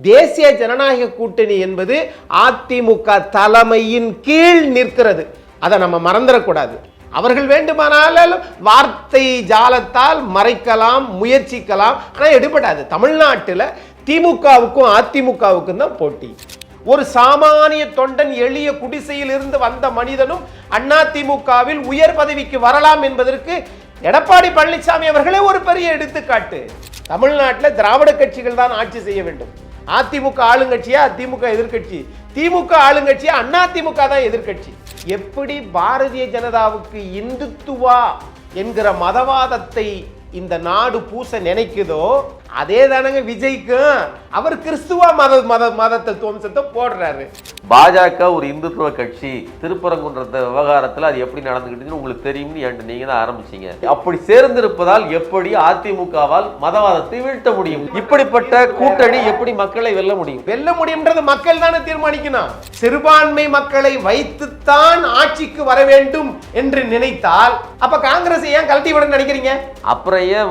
தேசிய ஜனநாயக கூட்டணி என்பது அதிமுக தலைமையின் கீழ் நிற்கிறது. அதை நம்ம மறந்துடக்கூடாது. அவர்கள் வேண்டுமானால் வார்த்தை ஜாலத்தால் மறைக்கலாம், முயற்சிக்கலாம், ஆனால் எடுபடாது. தமிழ்நாட்டில் திமுகவுக்கும் அதிமுகவுக்கும் தான் போட்டி. ஒரு சாமானிய தொண்டன் எளிய குடிசையில் இருந்து வந்த மனிதனும் அதிமுகவில் உயர் பதவிக்கு வரலாம் என்பதற்கு எடப்பாடி பழனிசாமி அவர்களே ஒரு பெரிய எடுத்துக்காட்டு. தமிழ்நாட்டில் திராவிட கட்சிகள் தான் ஆட்சி செய்ய வேண்டும். அதிமுக ஆளுங்கட்சியா திமுக எதிர்கட்சி, திமுக ஆளுங்கட்சியா அதிமுக தான் எதிர்கட்சி. எப்படி பாரதிய ஜனதாவுக்கு இந்துத்துவா என்கிற மதவாதத்தை இந்த நாடு பூச நினைக்குதோ அதே தானங்க விஜய்க்கும். அவர் கிறிஸ்துவ மதத்தை துவம்சத்தை போடுறாரு. பாஜக ஒரு இந்துத்துவ கட்சி, திருப்பரங்குன்ற விவகாரத்தில் அது எப்படி நடந்துக்கிட்டு உங்களுக்கு தெரியும்னு என்கிட்ட நீங்க தான் ஆரம்பிச்சீங்க. அப்படி சேர்ந்திருப்பதால் எப்படி அதிமுகவால் மதவாதத்தை வீழ்த்த முடியும்? இப்படிப்பட்ட கூட்டணி எப்படி மக்களை வெல்ல முடியும்? வெல்ல முடியும்ன்றது மக்கள் தானே தீர்மானிக்கணும். சிறுபான்மை மக்களை வைத்துத்தான் ஆட்சிக்கு வர வேண்டும் என்று நினைத்தால் அப்ப காங்கிரஸ் ஏன் கழட்டி விட நினைக்கிறீங்க? அப்புறம் ஏன்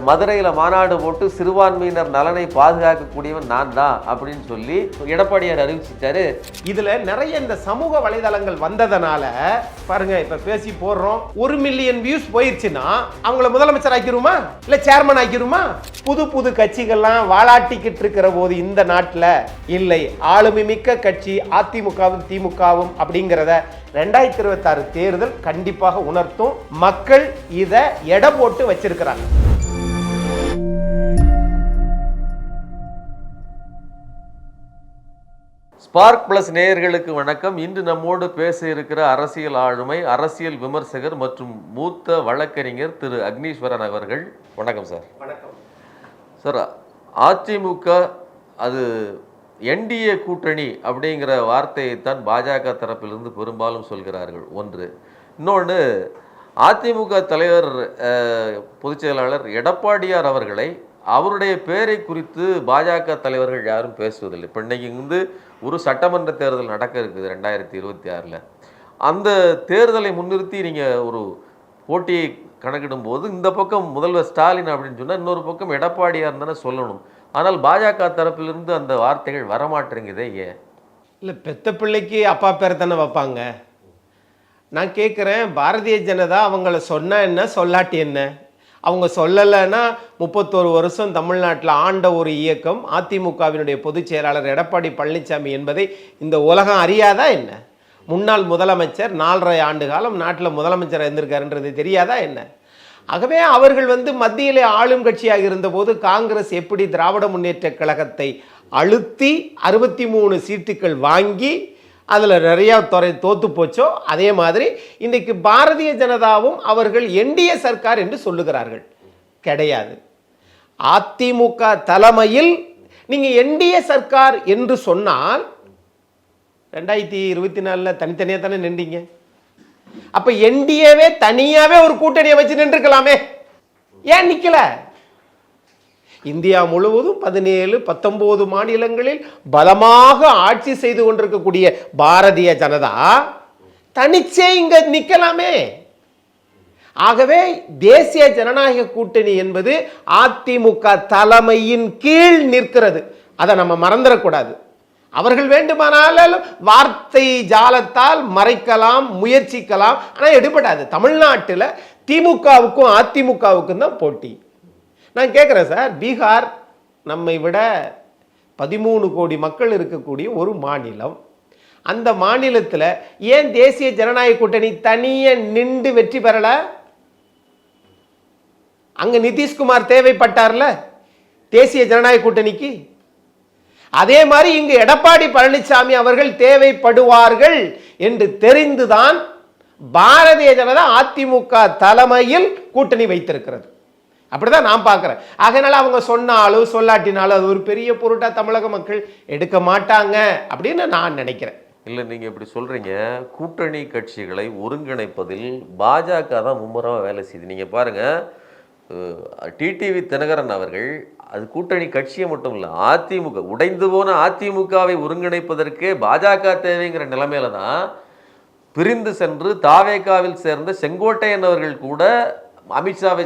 மதுரையில மாநாடு போட்டு சிறுபான்மையினர் நலனை பாதுகாக்கக்கூடியவன் நான் தான் அப்படின்னு சொல்லி எடப்பாடியார் அறிவிச்சிட்டாரு. இதுல நிறைய இந்த சமூக வலைதளங்கள் வந்ததனால பாருங்க, இப்ப பேசி போடுறோம், 1 மில்லியன் வியூஸ் போயிருச்சுன்னா அவங்கள முதலமைச்சர் ஆக்கிருமா இல்ல சேர்மன் ஆக்கிருமா? புது புது கட்சிகள்லாம் வாலாட்டிக்கிட்டு இருக்கிற போது இந்த நாட்டில் இல்லை, ஆளுமை மிக்க கட்சி அதிமுகவும் திமுகவும் அப்படிங்கிறத 2026 தேர்தல் கண்டிப்பாக உணர்த்தும். மக்கள் இதை எடை போட்டு வச்சிருக்கிறாங்க. ஸ்பார்க் பிளஸ் நேயர்களுக்கு வணக்கம். இன்று நம்மோடு பேச இருக்கிற அரசியல் ஆளுமை, அரசியல் விமர்சகர் மற்றும் மூத்த வழக்கறிஞர் திரு அக்னீஸ்வரன் அவர்கள். வணக்கம் சார். வணக்கம் சார். அதிமுக அது என்டிஏ கூட்டணி அப்படிங்கிற வார்த்தையைத்தான் பாஜக தரப்பிலிருந்து பெரும்பாலும் சொல்கிறார்கள். ஒன்று. இன்னொன்று, அதிமுக தலைவர் பொதுச் செயலாளர் எடப்பாடியார் அவர்களை அவருடைய பேரை குறித்து பாஜக தலைவர்கள் யாரும் பேசுவதில்லை. இப்போ இன்னைக்கு ஒரு சட்டமன்ற தேர்தல் நடக்க இருக்குது 2026. அந்த தேர்தலை முன்னிறுத்தி நீங்கள் ஒரு போட்டியை கணக்கிடும் போது இந்த பக்கம் முதல்வர் ஸ்டாலின் அப்படின்னு சொன்னால் இன்னொரு பக்கம் எடப்பாடியார் தானே சொல்லணும். ஆனால் பாஜக தரப்பிலிருந்து அந்த வார்த்தைகள் வரமாட்டேங்குதே ஏன்? இல்லை, பெத்த பிள்ளைக்கு அப்பா பேர் தானே வைப்பாங்க. நான் கேட்குறேன், பாரதிய ஜனதா அவங்கள சொன்னா என்ன சொல்லாட்டி என்ன? அவங்க சொல்லலைன்னா 31 வருஷம் தமிழ்நாட்டில் ஆண்ட ஒரு இயக்கம் அதிமுகவினுடைய பொதுச் செயலாளர் எடப்பாடி பழனிசாமி என்பதை இந்த உலகம் அறியாதா என்ன? முன்னாள் முதலமைச்சர் 4.5 ஆண்டு காலம் நாட்டில் முதலமைச்சர் இருந்திருக்காருன்றது தெரியாதா என்ன? ஆகவே அவர்கள் மத்தியிலே ஆளும் கட்சியாக இருந்தபோது காங்கிரஸ் எப்படி திராவிட முன்னேற்ற கழகத்தை அழுத்தி 63 சீட்டுகள் வாங்கி அதில் நிறையா தோத்து போச்சோ அதே மாதிரி இன்றைக்கு பாரதிய ஜனதாவும் அவர்கள் என்டிஏ சர்க்கார் என்று சொல்லுகிறார்கள். கிடையாது. அதிமுக தலைமையில் நீங்கள் என்டிஏ சர்க்கார் என்று சொன்னால் 2024 தனித்தனியாக தானே நின்றீங்க. அப்ப என்டிஏவே தனியாவே ஒரு கூட்டணியை வச்சு நின்றுக்கலாமே, ஏன் நிக்கல? இந்தியா முழுவதும் 17-19 மாநிலங்களில் பலமாக ஆட்சி செய்து கொண்டிருக்கக்கூடிய பாரதிய ஜனதா தனிச்சே இங்க நிக்கலாமே. ஆகவே தேசிய ஜனநாயக கூட்டணி என்பது அதிமுக தலைமையின் கீழ் நிற்கிறது. அதை நம்ம மறந்துடக்கூடாது. அவர்கள் வேண்டுமானால் வார்த்தை ஜாலத்தால் மறைக்கலாம், முயற்சிக்கலாம், ஆனால் எடுபடாது. தமிழ்நாட்டில் திமுகவுக்கும் அதிமுகவுக்கும் தான் போட்டி. நான் கேட்குறேன் சார், பீகார் நம்மை விட 13 கோடி மக்கள் இருக்கக்கூடிய ஒரு மாநிலம். அந்த மாநிலத்தில் ஏன் தேசிய ஜனநாயக கூட்டணி தனியே நின்று வெற்றி பெறல? அங்க நிதிஷ்குமார் தேவைப்பட்டார்ல தேசிய ஜனநாயக கூட்டணிக்கு. அதே மாதிரி இங்கு எடப்பாடி பழனிசாமி அவர்கள் தேவைப்படுவார்கள் என்று தெரிந்துதான் பாரதிய ஜனதா அதிமுக தலைமையில் கூட்டணி வைத்திருக்கிறது. அப்படிதான் நான் பார்க்கிறேன். அதனால அவங்க சொன்னாலும் சொல்லாட்டினாலும் அது ஒரு பெரிய பொருட்டா தமிழக மக்கள் எடுக்க மாட்டாங்க அப்படின்னு நான் நினைக்கிறேன். இல்லை, நீங்கள் இப்படி சொல்கிறீங்க. கூட்டணி கட்சிகளை ஒருங்கிணைப்பதில் பாஜக தான் மும்முரமாக வேலை செய்யுது. நீங்கள் பாருங்கள், டிடிவி தினகரன் அவர்கள் அது கூட்டணி கட்சியை மட்டும் இல்லை, அதிமுக உடைந்து போன அதிமுகவை ஒருங்கிணைப்பதற்கே பாஜக தேவைங்கிற நிலைமையில தான் பிரிந்து சென்று தாவேகாவில் சேர்ந்த செங்கோட்டையன் அவர்கள் கூட அமித்ஷாவை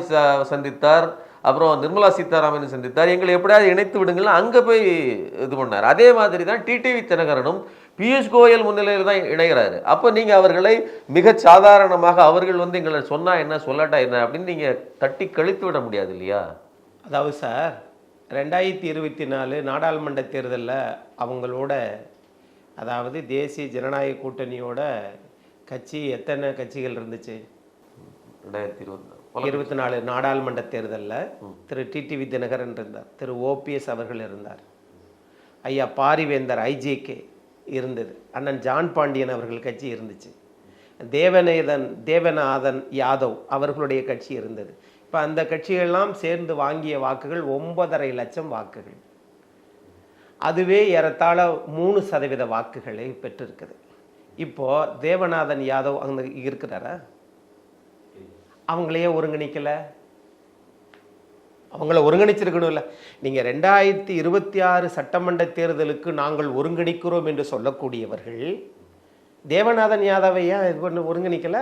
சந்தித்தார். அப்புறம் நிர்மலா சீதாராமனை சந்தித்தார், எங்களை எப்படியாவது இணைத்து விடுங்கள் அங்கே போய் இது பண்ணார். அதே மாதிரி தான் டிடிவி தினகரனும் பியூஷ் கோயல் முன்னிலையில் தான் இணைகிறாரு. அப்போ நீங்கள் அவர்களை மிக சாதாரணமாக அவர்கள் வந்து எங்களை சொன்னா என்ன சொல்லாட்டா என்ன அப்படின்னு நீங்கள் தட்டி கழித்து விட முடியாது இல்லையா? அதாவது சார் 2024 நாடாளுமன்ற தேர்தலில் அவங்களோட, அதாவது தேசிய ஜனநாயக கூட்டணியோட கட்சி எத்தனை கட்சிகள் இருந்துச்சு? 2024 நாடாளுமன்ற தேர்தலில் திரு டிடிவி தினகரன் இருந்தார், திரு ஓபிஎஸ் அவர்கள் இருந்தார், ஐயா பாரிவேந்தர் ஐஜேகே இருந்தது, அண்ணன் ஜான் பாண்டியன் அவர்கள் கட்சி இருந்துச்சு, தேவநாதன் யாதவ் அவர்களுடைய கட்சி இருந்தது. இப்போ அந்த கட்சிகள்லாம் சேர்ந்து வாங்கிய வாக்குகள் 9.5 லட்சம் வாக்குகள். அதுவே ஏறத்தாழ 3% வாக்குகளை பெற்றிருக்குது. இப்போ தேவநாதன் யாதவ் அங்கே இருக்கிறாரா? அவங்களையே ஒருங்கிணைக்கல, அவங்கள ஒருங்கிணைச்சிருக்கணும்ல. நீங்கள் 2026 சட்டமன்ற தேர்தலுக்கு நாங்கள் ஒருங்கிணைக்கிறோம் என்று சொல்லக்கூடியவர்கள் தேவநாதன் யாதவை ஏன் இது பண்ண ஒருங்கிணைக்கல?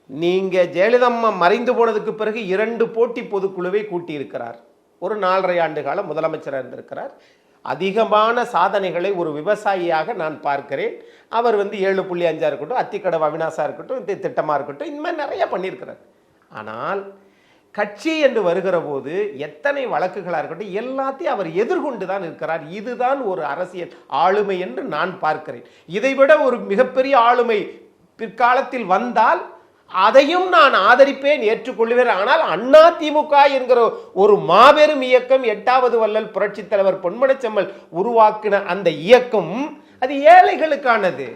நீங்கள் ஜெயலலிதா மறைந்து போனதுக்கு பிறகு 2 போட்டி பொதுக்குழுவை கூட்டியிருக்கிறார். ஒரு 4.5 ஆண்டு காலம் முதலமைச்சராக இருந்திருக்கிறார். அதிகமான சாதனைகளை ஒரு விவசாயியாக நான் பார்க்கிறேன். அவர் 7.5 இருக்கட்டும், அத்திக்கடவு அவினாசா இருக்கட்டும், திட்டமாக இருக்கட்டும், இந்த மாதிரி நிறைய பண்ணியிருக்கிறார். ஆனால் கட்சி என்று வருகிற போது எத்தனை வழக்குகளாக இருக்கட்டும் எல்லாத்தையும் அவர் எதிர்கொண்டு தான் இருக்கிறார். இதுதான் ஒரு அரசியல் ஆளுமை என்று நான் பார்க்கிறேன். இதைவிட ஒரு மிகப்பெரிய ஆளுமை பிற்காலத்தில் வந்தால் அதையும் நான் ஆதரிப்பேன், ஏற்றுக்கொள்வேன். ஆனால் அதிமுக என்கிற ஒரு மாபெரும் இயக்கம், 8வது வள்ளல் புரட்சித் தலைவர் பொன்மனச்செம்மல் உருவாக்கின அந்த இயக்கம் அது ஏழைகளுக்கானது.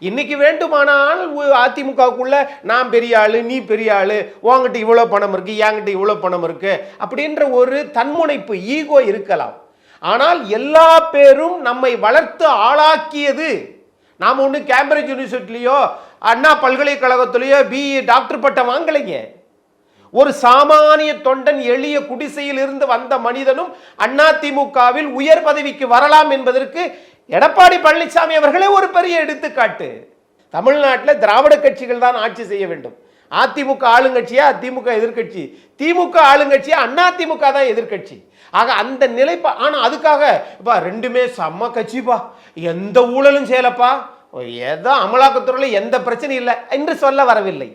இன்னைக்கு வேண்டுமானால் அதிமுகவுக்குள்ள நான் பெரிய ஆளு, நீ பெரிய ஆளு, உங்ககிட்ட இவ்வளோ பணம் இருக்கு, என்கிட்ட இவ்வளோ பணம் இருக்கு அப்படின்ற ஒரு தன்முனைப்பு, ஈகோ இருக்கலாம். ஆனால் எல்லா பேரும் நம்மை வளர்த்து ஆளாக்கியது. நாம் ஒன்று கேம்பிரிட்ஜ் யூனிவர்சிட்டிலையோ அண்ணா பல்கலைக்கழகத்திலேயோ பிஇ டாக்டர் பட்டம் வாங்கலைங்க. ஒரு சாமானிய தொண்டன் எளிய குடிசையில் இருந்து வந்த மனிதனும் அதிமுகவில் உயர் பதவிக்கு வரலாம் என்பதற்கு எடப்பாடி பழனிசாமி அவர்களே ஒரு பெரிய எடுத்துக்காட்டு. தமிழ்நாட்டில் திராவிட கட்சிகள் தான் ஆட்சி செய்ய வேண்டும். அதிமுக ஆளுங்கட்சியா திமுக எதிர்கட்சி, திமுக ஆளுங்கட்சியா அதிமுக தான் எதிர்கட்சி. ஆக அந்த நிலைப்பா. ஆனா அதுக்காக ரெண்டுமே செம்ம கட்சிப்பா, எந்த ஊழலும் செய்யலப்பா, ஏதோ அமலாக்கத்துறையில் எந்த பிரச்சனையும் இல்லை என்று சொல்ல வரவில்லை.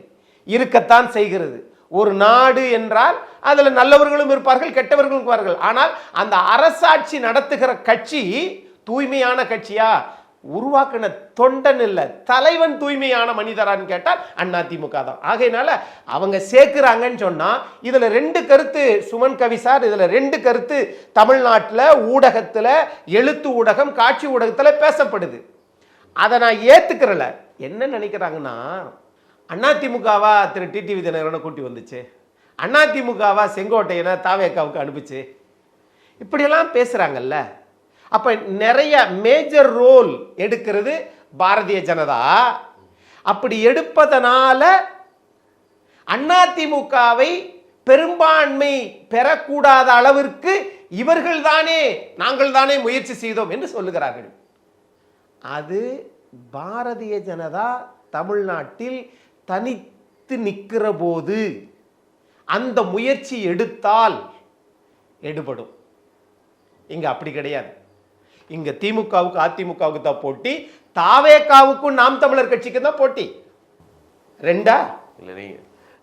இருக்கத்தான் செய்கிறது. ஒரு நாடு என்றால் அதில் நல்லவர்களும் இருப்பார்கள், கெட்டவர்களும் இருப்பார்கள். ஆனால் அந்த அரசாட்சி நடத்துகிற கட்சி தூய்மையான கட்சியா? உருவாக்கின தொண்டன் இல்லை, தலைவன் தூய்மையான மனிதரான்னு கேட்டால் அதிமுக தான். ஆகையினால அவங்க சேர்க்கிறாங்கன்னு சொன்னா இதுல 2 கருத்து சுமன் கவி சார், இதுல 2 கருத்து தமிழ்நாட்டில் ஊடகத்தில், எழுத்து ஊடகம், காட்சி ஊடகத்தில் பேசப்படுது. அதை நான் ஏத்துக்கிறல. என்ன நினைக்கிறாங்கன்னா அதிமுகவா திரு டிடிவி தினகரனை கூட்டி வந்துச்சு, அதிமுகவா செங்கோட்டையனை தாவேக்காவுக்கு அனுப்பிச்சு, இப்படியெல்லாம் பேசுறாங்கல்ல. அப்ப நிறைய மேஜர் ரோல் எடுக்கிறது பாரதிய ஜனதா. அப்படி எடுப்பதனால அதிமுகவை பெரும்பான்மை பெறக்கூடாத அளவிற்கு இவர்கள் தானே, நாங்கள் தானே முயற்சி செய்தோம் என்று சொல்லுகிறார்கள். அது பாரதிய ஜனதா தமிழ்நாட்டில் தனித்து நிற்கிற போது அந்த முயற்சி எடுத்தால் எடுபடும். இங்க அப்படி கிடையாது. இங்க திமுகவுக்கு அதிமுகவுக்கு தான் போட்டி, தாவேகாவுக்கும் நாம் தமிழர் கட்சிக்கு தான் போட்டி. ரெண்டா இல்லை? நீங்க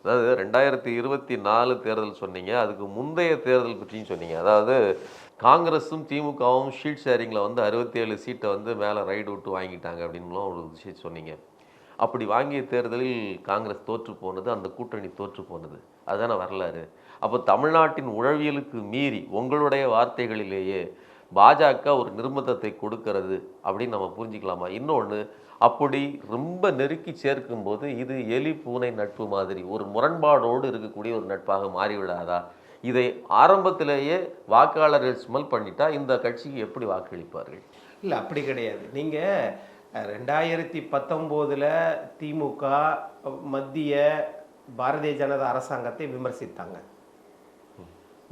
அதாவது 2024 தேர்தல் சொன்னீங்க, அதுக்கு முந்தைய தேர்தல் பற்றியும் சொன்னீங்க. அதாவது காங்கிரஸும் திமுகவும் ஷீட் ஷேரிங்கில் 67 சீட்டை மேலே ரைடு விட்டு வாங்கிட்டாங்க அப்படின்லாம் ஒரு விஷயம் சொன்னீங்க. அப்படி வாங்கிய தேர்தலில் காங்கிரஸ் தோற்று போனது, அந்த கூட்டணி தோற்று போனது, அதுதானே வரலாறு. அப்போ தமிழ்நாட்டின் உளவியலுக்கு மீறி உங்களுடைய வார்த்தைகளிலேயே பாஜக ஒரு நிர்பந்தத்தை கொடுக்கிறது அப்படின்னு நம்ம புரிஞ்சுக்கலாமா? இன்னொன்று, அப்படி ரொம்ப நெருக்கி சேர்க்கும் போது இது எலி பூனை நட்பு மாதிரி ஒரு முரண்பாடோடு இருக்கக்கூடிய ஒரு நட்பாக மாறிவிடாதா? இதை ஆரம்பத்திலேயே வாக்காளர்கள் ஸ்மெல் பண்ணிட்டா இந்த கட்சிக்கு எப்படி வாக்களிப்பார்கள்? இல்லை, அப்படி கிடையாது. நீங்கள் 2019 திமுக மத்திய பாரதிய ஜனதா அரசாங்கத்தை விமர்சித்தாங்க,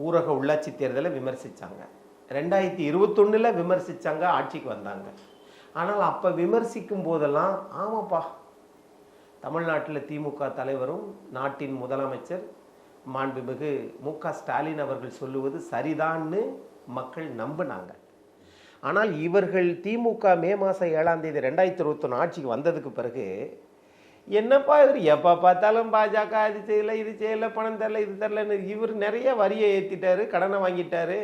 ஊரக உள்ளாட்சி தேர்தலை விமர்சித்தாங்க, 2021 விமர்சித்தாங்க, ஆட்சிக்கு வந்தாங்க. ஆனால் அப்போ விமர்சிக்கும் போதெல்லாம் ஆமாப்பா, தமிழ்நாட்டில் திமுக தலைவரும் நாட்டின் முதலமைச்சர் மாண்புமிகு மு.க. ஸ்டாலின் அவர்கள் சொல்லுவது சரிதான்னு மக்கள் நம்பினாங்க. ஆனால் இவர்கள் திமுக மே மாதம் 7ஆம் தேதி 2021 ஆட்சிக்கு வந்ததுக்கு பிறகு என்னப்பா இவர் எப்போ பார்த்தாலும் பாஜக அது செய்யலை இது செய்யலை பணம் தரல இது தரலன்னு இவர் நிறைய வரியை ஏற்றிட்டாரு, கடனை வாங்கிட்டாரு,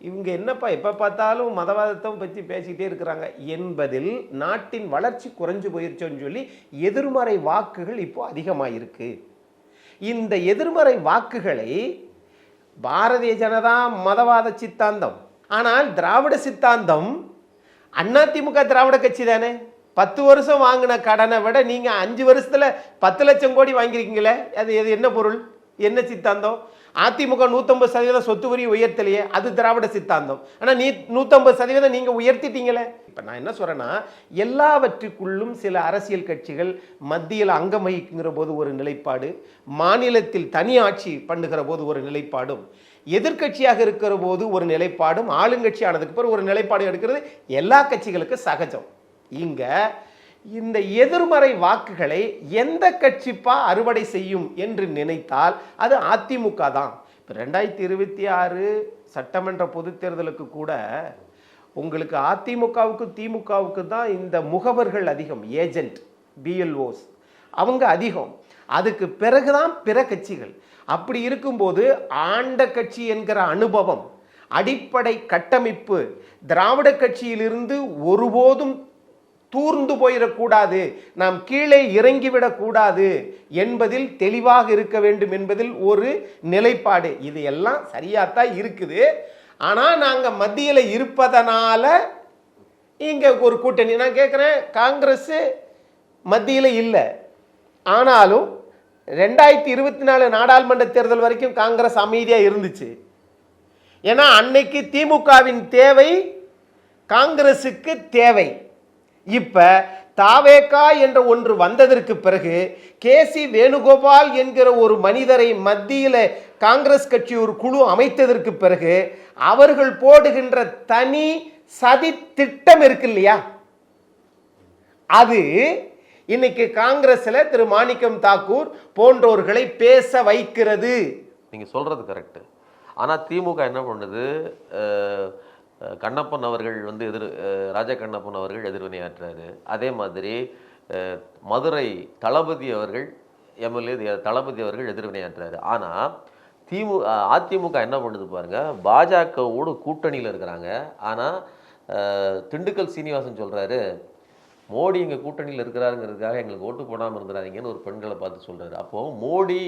இவங்க என்னப்பா எப்போ பார்த்தாலும் மதவாதத்தை பற்றி பேசிக்கிட்டே இருக்கிறாங்க என்பதில் நாட்டின் வளர்ச்சி குறைஞ்சு போயிருச்சோன்னு சொல்லி எதிர்மறை வாக்குகள் இப்போ அதிகமாக இருக்கு. இந்த எதிர்மறை வாக்குகளை பாரதிய ஜனதா மதவாத சித்தாந்தம், ஆனால் திராவிட சித்தாந்தம் அதிமுக திராவிட கட்சி தானே. 10 வருஷம் வாங்கின கடனை விட நீங்க 5 வருஷத்துல 10 லட்சம் கோடி வாங்கியிருக்கீங்களே, அது என்ன பொருள், என்ன சித்தாந்தம்? அதிமுக 150% சொத்து வரி உயர்த்தலையே, அது திராவிட சித்தாந்தம். ஆனா நீ 150% நீங்க உயர்த்திட்டீங்களே. இப்ப நான் என்ன சொல்றேன்னா, எல்லாவற்றுக்குள்ளும் சில அரசியல் கட்சிகள் மத்தியில் அங்கம் வகிக்கிற போது ஒரு நிலைப்பாடு, மாநிலத்தில் தனி ஆட்சி பண்ணுகிற போது ஒரு நிலைப்பாடும், எதிர்கட்சியாக இருக்கிற போது ஒரு நிலைப்பாடும், ஆளுங்கட்சி ஆனதுக்கு பிறகு ஒரு நிலைப்பாடு எடுக்கிறது எல்லா கட்சிகளுக்கும் சகஜம். இங்க இந்த எதிர்மறை வாக்குகளை எந்த கட்சிப்பா அறுவடை செய்யும் என்று நினைத்தால் அது அதிமுக தான். இப்போ 2026 சட்டமன்ற பொதுத் தேர்தலுக்கு கூட உங்களுக்கு அதிமுகவுக்கு திமுகவுக்கு தான் இந்த முகவர்கள் அதிகம், ஏஜென்ட் பிஎல்ஓஸ் அவங்க அதிகம். அதுக்கு பிறகுதான் பிற கட்சிகள். அப்படி இருக்கும்போது ஆண்ட கட்சி என்கிற அனுபவம், அடிப்படை கட்டமைப்பு திராவிட கட்சியிலிருந்து ஒருபோதும் தூர்ந்து போயிடக்கூடாது, நாம் கீழே இறங்கிவிடக்கூடாது என்பதில் தெளிவாக இருக்க வேண்டும் என்பதில் ஒரு நிலைப்பாடு. இது எல்லாம் சரியாத்தான் இருக்குது. ஆனால் நாங்கள் மத்தியில் இருப்பதனால இங்கே ஒரு கூட்டணி. நான் கேட்குறேன், காங்கிரஸ் மத்தியில் இல்லை, ஆனாலும் 2024 நாடாளுமன்ற தேர்தல் வரைக்கும் காங்கிரஸ் அமைதியாக இருந்துச்சு. ஏன்னா அன்னைக்கு திமுகவின் தேவை காங்கிரசுக்கு தேவை. இப்ப தாவேகா என்ற ஒன்று வந்ததற்கு பிறகு கேசி வேணுகோபால் என்கிற ஒரு மனிதரை மத்தியில் காங்கிரஸ் கட்சி ஒரு குழு அமைத்ததற்கு பிறகு அவர்கள் போடுகின்ற தனி சதி திட்டம் இருக்கு இல்லையா, அது இன்னைக்கு காங்கிரஸ்ல திரு மாணிக்கம் தாக்கூர் போன்றோர்களை பேச வைக்கிறது. நீங்க சொல்றது கரெக்ட். ஆனா திமுக என்ன பண்ணுது, கண்ணப்பன் அவர்கள் வந்து ராஜா கண்ணப்பன் அவர்கள் எதிர்வினையாற்றுறாரு. அதே மாதிரி மதுரை தளபதி அவர்கள் எம்எல்ஏ தளபதி அவர்கள் எதிர்வினையாற்றுறாரு. ஆனால் அதிமுக என்ன பண்ணுது பாருங்க, பாஜகவோடு கூட்டணியில் இருக்கிறாங்க. ஆனால் திண்டுக்கல் சீனிவாசன் சொல்றாரு, மோடி எங்கள் கூட்டணியில் இருக்கிறாருங்கிறதுக்காக எங்களுக்கு ஓட்டு போடாமல் இருக்கிறாங்கன்னு ஒரு பெண்களை பார்த்து சொல்றாரு. அப்போ மோடி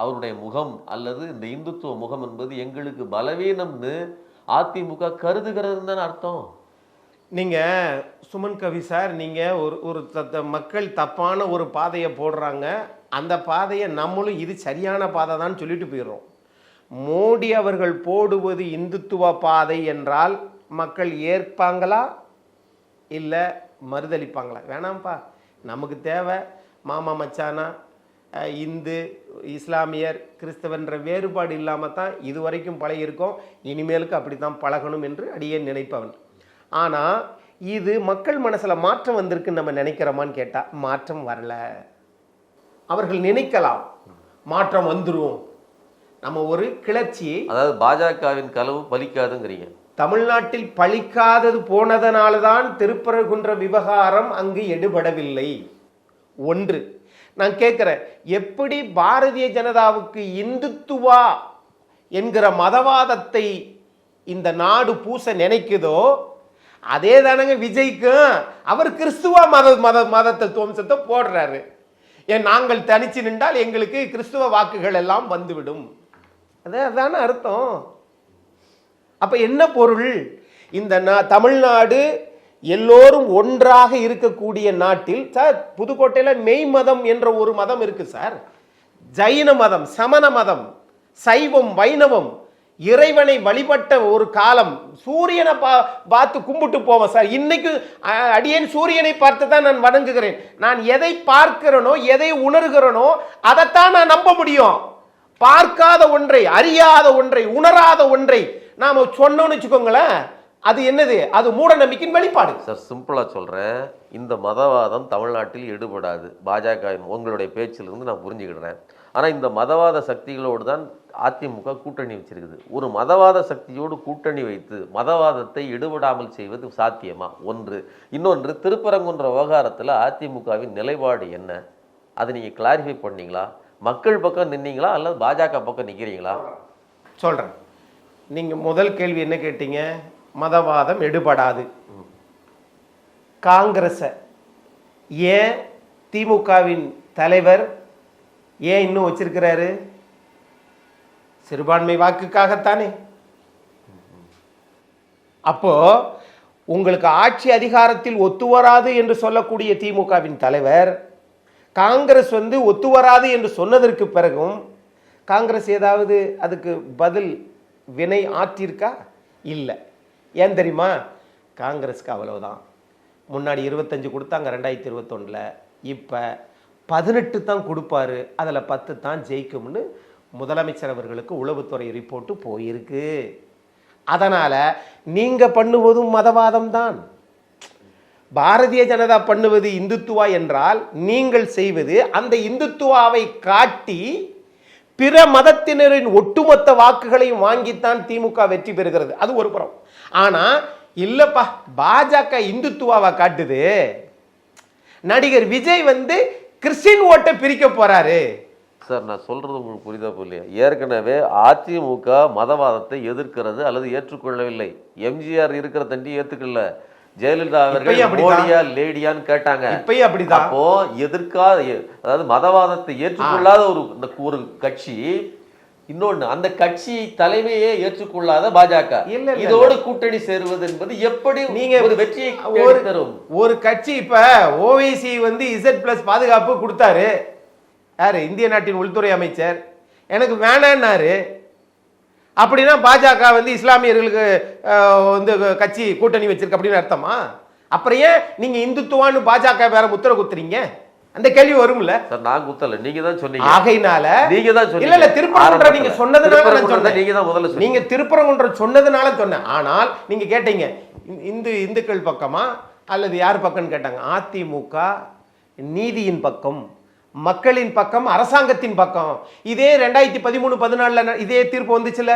அவருடைய முகம் அல்லது இந்த இந்துத்துவ முகம் என்பது எங்களுக்கு பலவீனம்னு அதிமுக கருதுகிறது தானே அர்த்தம். நீங்க சுமன் கவி சார், நீங்க ஒரு மக்கள் தப்பான ஒரு பாதையை போடுறாங்க, அந்த பாதையை நம்மளும் இது சரியான பாதை தான் சொல்லிட்டு போயிடுறோம். மோடி அவர்கள் போடுவது இந்துத்துவ பாதை என்றால் மக்கள் ஏற்பாங்களா இல்லை மறுதளிப்பாங்களா? வேணாம்ப்பா, நமக்கு தேவை மாமா மச்சானா, இந்து இஸ்லாமியர் கிறிஸ்தவன்ற வேறுபாடு இல்லாமல் தான் இதுவரைக்கும் பழகியிருக்கோம், இனிமேலுக்கு அப்படி தான் பழகணும் என்று அடியே நினைப்பவன். ஆனால் இது மக்கள் மனசில் மாற்றம் வந்திருக்குன்னு நம்ம நினைக்கிறோமான்னு கேட்டால் மாற்றம் வரல. அவர்கள் நினைக்கலாம் மாற்றம் வந்துடும், நம்ம ஒரு கிளர்ச்சி, அதாவது பாஜகவின் கனவு பலிக்காதுங்கிறீங்க. தமிழ்நாட்டில் பலிக்காதது போனதனால தான் திருப்பரங்குன்ற விவகாரம் அங்கு எடுபடவில்லை. ஒன்று நான் கேட்கிறேன், எப்படி பாரதிய ஜனதாவுக்கு இந்துத்துவா என்கிற மதவாதத்தை இந்த நாடு பூச நினைக்குதோ அதே தானங்க விஜய்க்கும். அவர் கிறிஸ்துவ மதத்தை துவம்சத்தை போடுறாரு. ஏன் நாங்கள் தனிச்சு நின்றால் எங்களுக்கு கிறிஸ்துவ வாக்குகள் எல்லாம் வந்துவிடும், அதான அர்த்தம். அப்ப என்ன பொருள்? இந்த தமிழ்நாடு எல்லோரும் ஒன்றாக இருக்கக்கூடிய நாட்டில் சார், புதுக்கோட்டையில் மெய் மதம் என்ற ஒரு மதம் இருக்கு சார், ஜைன மதம், சமண மதம், சைவம், வைணவம், இறைவனை வழிபட்ட ஒரு காலம். சூரியனை பார்த்து கும்பிட்டு போவேன் சார். இன்னைக்கு அடியேன் சூரியனை பார்த்து தான் நான் வணங்குகிறேன். நான் எதை பார்க்கிறேனோ எதை உணர்கிறேனோ அதைத்தான் நான் நம்ப முடியும். பார்க்காத ஒன்றை, அறியாத ஒன்றை, உணராத ஒன்றை நாம சொன்னோம்னு வச்சுக்கோங்களேன், அது என்னது? அது மூட நம்பிக்கையின் வெளிப்பாடு சார். சிம்பிளா சொல்றேன், இந்த மதவாதம் தமிழ்நாட்டில் எடுபடாது. பாஜக உங்களுடைய பேச்சிலிருந்து நான் புரிஞ்சுக்கிடுறேன். ஆனா இந்த மதவாத சக்திகளோடு தான் அதிமுக கூட்டணி வச்சிருக்குது. ஒரு மதவாத சக்தியோடு கூட்டணி வைத்து மதவாதத்தை எடுபடாமல் செய்வது சாத்தியமா? ஒன்று. இன்னொன்று, திருப்பரங்குன்ற விவகாரத்தில் அதிமுகவின் நிலைப்பாடு என்ன? அதை நீங்கள் கிளாரிஃபை பண்ணீங்களா? மக்கள் பக்கம் நின்னீங்களா அல்லது பாஜக பக்கம் நிற்கிறீங்களா? சொல்கிறேன். நீங்கள் முதல் கேள்வி என்ன கேட்டீங்க? மதவாதம் எடுபடாது. காங்கிரஸை ஏன் திமுகவின் தலைவர் ஏன் இன்னும் வச்சிருக்கிறாரு? சிறுபான்மை வாக்குக்காகத்தானே. அப்போ உங்களுக்கு ஆட்சி அதிகாரத்தில் ஒத்து வராது என்று சொல்லக்கூடிய திமுகவின் தலைவர் காங்கிரஸ் ஒத்து வராது என்று சொன்னதற்கு பிறகும் காங்கிரஸ் ஏதாவது அதுக்கு பதில் வினை ஆற்றிருக்கா? இல்லை. ஏன் தெரியுமா? காங்கிரஸ்க்கு அவ்வளவுதான். முன்னாடி 25 கொடுத்தாங்க 2021. இப்போ 18 தான் கொடுப்பாரு, அதில் 10 தான் ஜெயிக்கும்னு முதலமைச்சர் அவர்களுக்கு உளவுத்துறை ரிப்போர்ட்டு போயிருக்கு. அதனால் நீங்கள் பண்ணுவதும் மதவாதம் தான். பாரதிய ஜனதா பண்ணுவது இந்துத்துவா என்றால் நீங்கள் செய்வது அந்த இந்துத்துவாவை காட்டி பிற மதத்தினரின் ஒட்டுமொத்த வாக்குகளையும் வாங்கித்தான் திமுக வெற்றி பெறுகிறது. அது ஒரு புறம். ஆனால் இல்லப்பா, பாஜக இந்துத்துவாவை காட்டுது. நடிகர் விஜய் கிறிஸ்டின் ஓட்டை பிரிக்க போறாரு. சார், நான் சொல்றது உங்களுக்கு புரிதா இல்லையா? ஏற்கனவே அதிமுக மதவாதத்தை எதிர்க்கிறது அல்லது ஏற்றுக்கொள்ளவில்லை. எம்ஜிஆர் இருக்கிற தண்டி ஏத்துக்கல. ஜெயலலிதா அவர்கள் மோடியா லேடியான்னு கேட்டாங்க. இப்பயும் அப்படிதான். அப்போ எதிர்க்காத, அதாவது மதவாதத்தை ஏற்றுக்கொள்ளாத ஒரு கட்சி, இன்னொன்னு அந்த கட்சி தலைமையே ஏற்றுக்கொள்ளாத பாஜக இதோடு கூட்டணி சேருவது என்பது எப்படி நீங்க ஒரு வெற்றியை தரும்? ஒரு கட்சி இப்ப ஓவைசி Z+ பாதுகாப்பு கொடுத்தாரு. யாரு? இந்திய நாட்டின் உள்துறை அமைச்சர். எனக்கு வேணான்னாரு. அப்படின்னா பாஜக இஸ்லாமியர்களுக்கு கட்சி கூட்டணி வச்சிருக்கு அப்படின்னு அர்த்தமா? அப்புறம் ஏன் நீங்க இந்துத்துவான்னு பாஜக வேற முத்திர குத்துறீங்க? அந்த கேள்வி வரும்ல. சார், நான் குத்தல, நீங்க தான் சொன்னீங்க. ஆகையினால நீங்க தான் சொன்னீங்க. இல்ல திருப்பரங்குன்றம் நீங்க சொன்னதுனால நான் சொன்னேன். நீங்க தான் முதல்ல சொன்னீங்க. நீங்க திருப்பரங்குன்றம் சொன்னதுனால சொன்னேன். ஆனால் நீங்க கேட்டீங்க இந்துக்கள் பக்கமா அல்லது யார் பக்கம்னு கேட்டாங்க. அதிமுக நீதியின் பக்கம், மக்களின் பக்கம், அரசாங்கத்தின் பக்கம். இதே 2013-14 இதே தீர்ப்பு வந்துச்சுல.